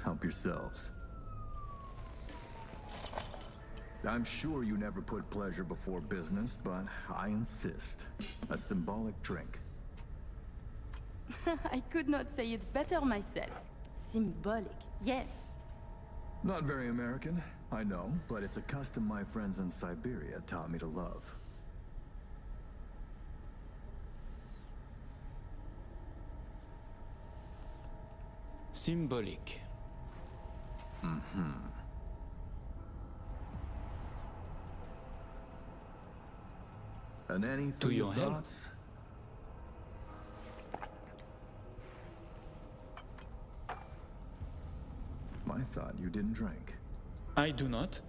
Help yourselves. I'm sure you never put pleasure before business, but I insist. A symbolic drink. I could not say it better myself. Symbolic, yes. Not very American, I know, but it's a custom my friends in Siberia taught me to love. Symbolic. And any To your help. thoughts? I thought you didn't drink. I do not.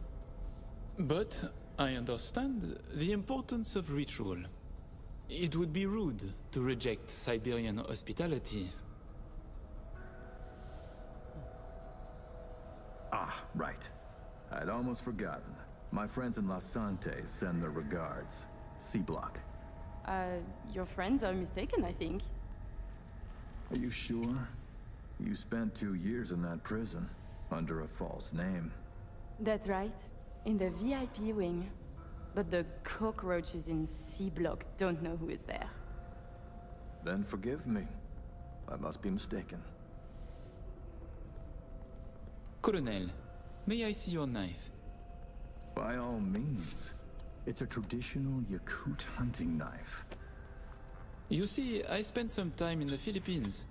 But I understand the importance of ritual. It would be rude to reject Siberian hospitality. Ah, right. I'd almost forgotten. My friends in Los Santes send their regards. C-Block. Your friends are mistaken, I think. Are you sure? You spent 2 years in that prison, under a false name. That's right. In the VIP wing. But the cockroaches in C-Block don't know who is there. Then forgive me. I must be mistaken. Colonel, may I see your knife? By all means. It's a traditional Yakut hunting knife. You see, I spent some time in the Philippines.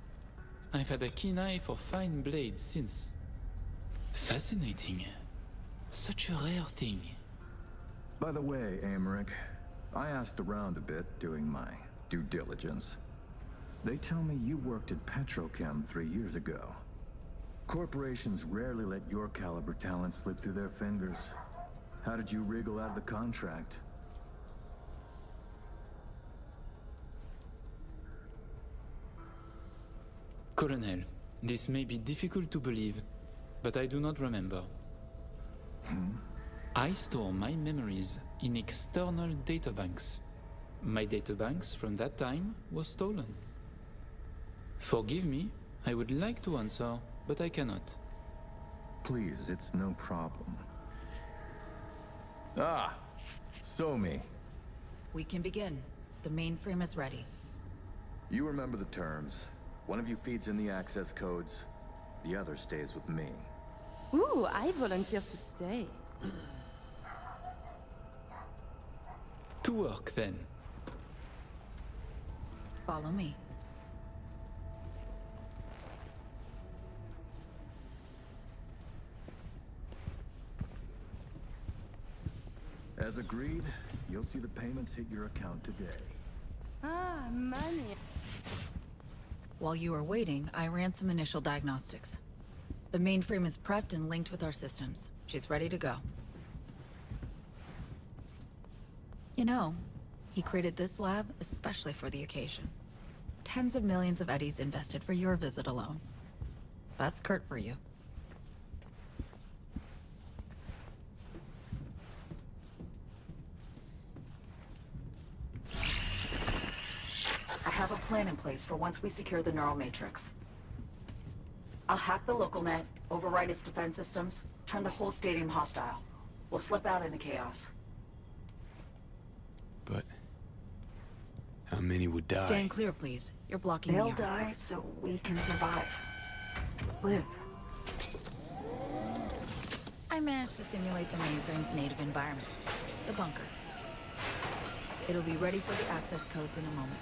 I've had a keen eye for fine blades since. Fascinating. Such a rare thing. By the way, Emmerich, I asked around a bit doing my due diligence. They tell me you worked at Petrochem 3 years ago. Corporations rarely let your caliber talent slip through their fingers. How did you wriggle out of the contract? Colonel, this may be difficult to believe, but I do not remember. I store my memories in external databanks. My databanks from that time was stolen. Forgive me, I would like to answer, but I cannot. Please, it's no problem. Ah! Somi. We can begin. The mainframe is ready. You remember the terms. One of you feeds in the access codes, the other stays with me. Ooh, I volunteer to stay. To work, then. Follow me. As agreed, you'll see the payments hit your account today. Ah, money. While you were waiting, I ran some initial diagnostics. The mainframe is prepped and linked with our systems. She's ready to go. You know, he created this lab especially for the occasion. Tens of millions of eddies invested for your visit alone. That's Kurt for you. I have a plan in place for once we secure the neural matrix. I'll hack the local net, override its defense systems, turn the whole stadium hostile. We'll slip out in the chaos. But how many would die? Stand clear, please. You're blocking They'll the area. die so we can survive. Live. I managed to simulate the mainframe's native environment, the bunker. It'll be ready for the access codes in a moment.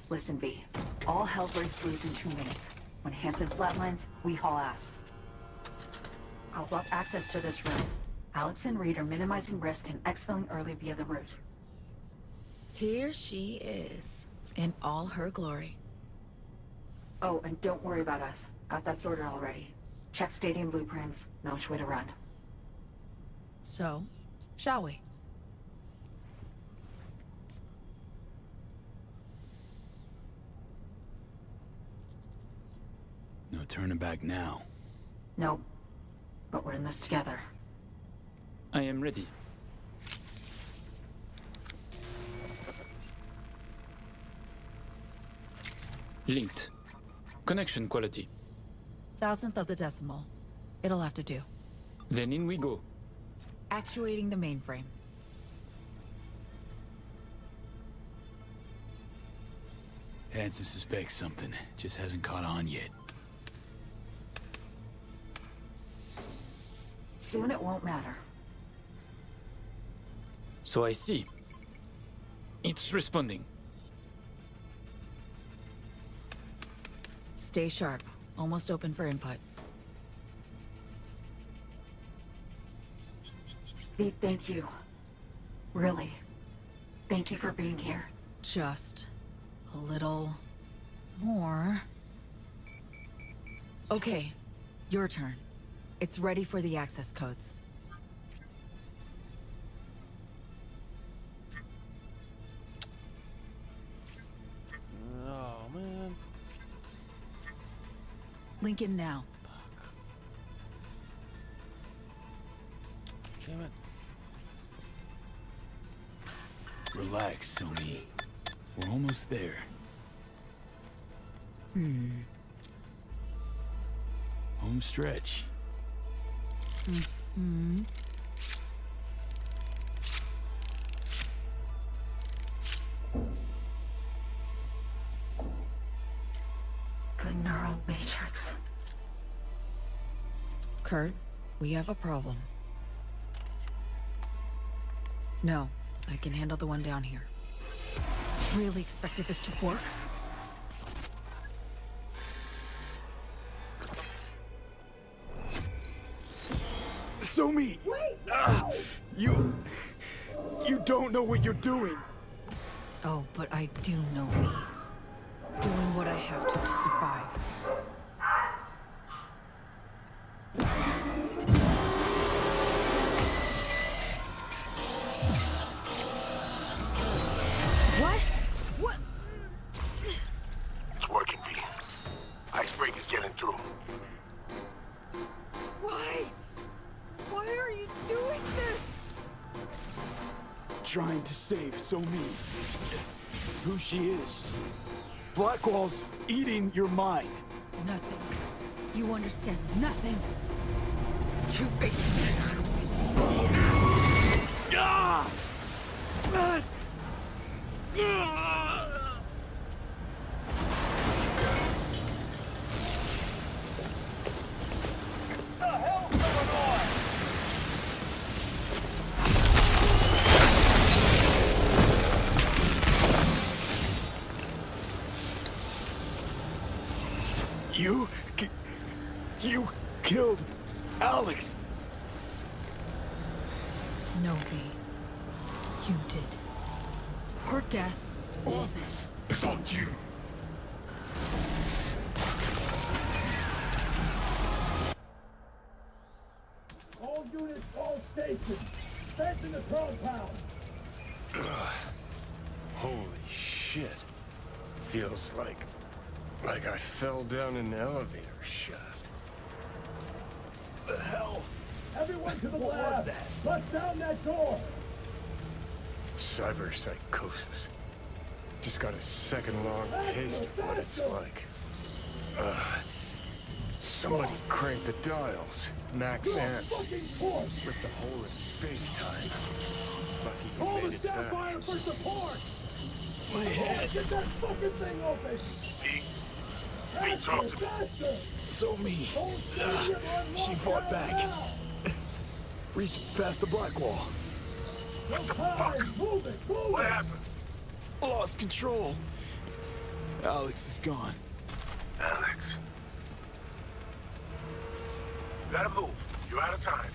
Listen, V. All hell breaks loose in 2 minutes. When Hansen flatlines, we haul ass. I'll block access to this room. Alex and Reed are minimizing risk and exfilling early via the route. Here she is, in all her glory. Oh, and don't worry about us. Got that sorted already. Check stadium blueprints, know which way to run. So, shall we? No turning back now. Nope. But we're in this together. I am ready. Linked. Connection quality. 1,000th of the decimal. It'll have to do. Then in we go. Actuating the mainframe. Hansen suspects something, just hasn't caught on yet. Soon it won't matter. So I see. It's responding. Stay sharp. Almost open for input. Pete, thank you. Really. Thank you for being here. Just a little more. Okay, your turn. It's ready for the access codes. Oh, man. Link in now. Damn it. Relax, Sony. We're almost there. Home stretch. The neural matrix. Kurt, we have a problem. No, I can handle the one down here. Really expected this to work? Somi! You don't know what you're doing. Oh, but I do know me. Doing what I have to survive. What? What? It's working, V. Icebreaker's getting through. Why? Why are you doing this? Trying to save Somi. Who she is. Blackwall's eating your mind. Nothing. You understand nothing. Two-faced. Ah! You killed Alex. No, V. You did. Her death, all this. It's on you. All units, all stations. Strengthen the compound. Holy shit. Feels like I fell down an elevator shaft. The hell? Everyone to the What lab. was that? Bust down that door. Cyberpsychosis. just got a second-long taste of what it's like. Somebody crank the dials. Max amps. Rip the hole in space-time. Lucky you made it back. For support! My head. Get that fucking thing open! Me, talk to me. So me. She fought back. Reached past the black wall. What the fuck? Move it! What happened? Lost control. Alex is gone. Alex. Let him move. You're out of time.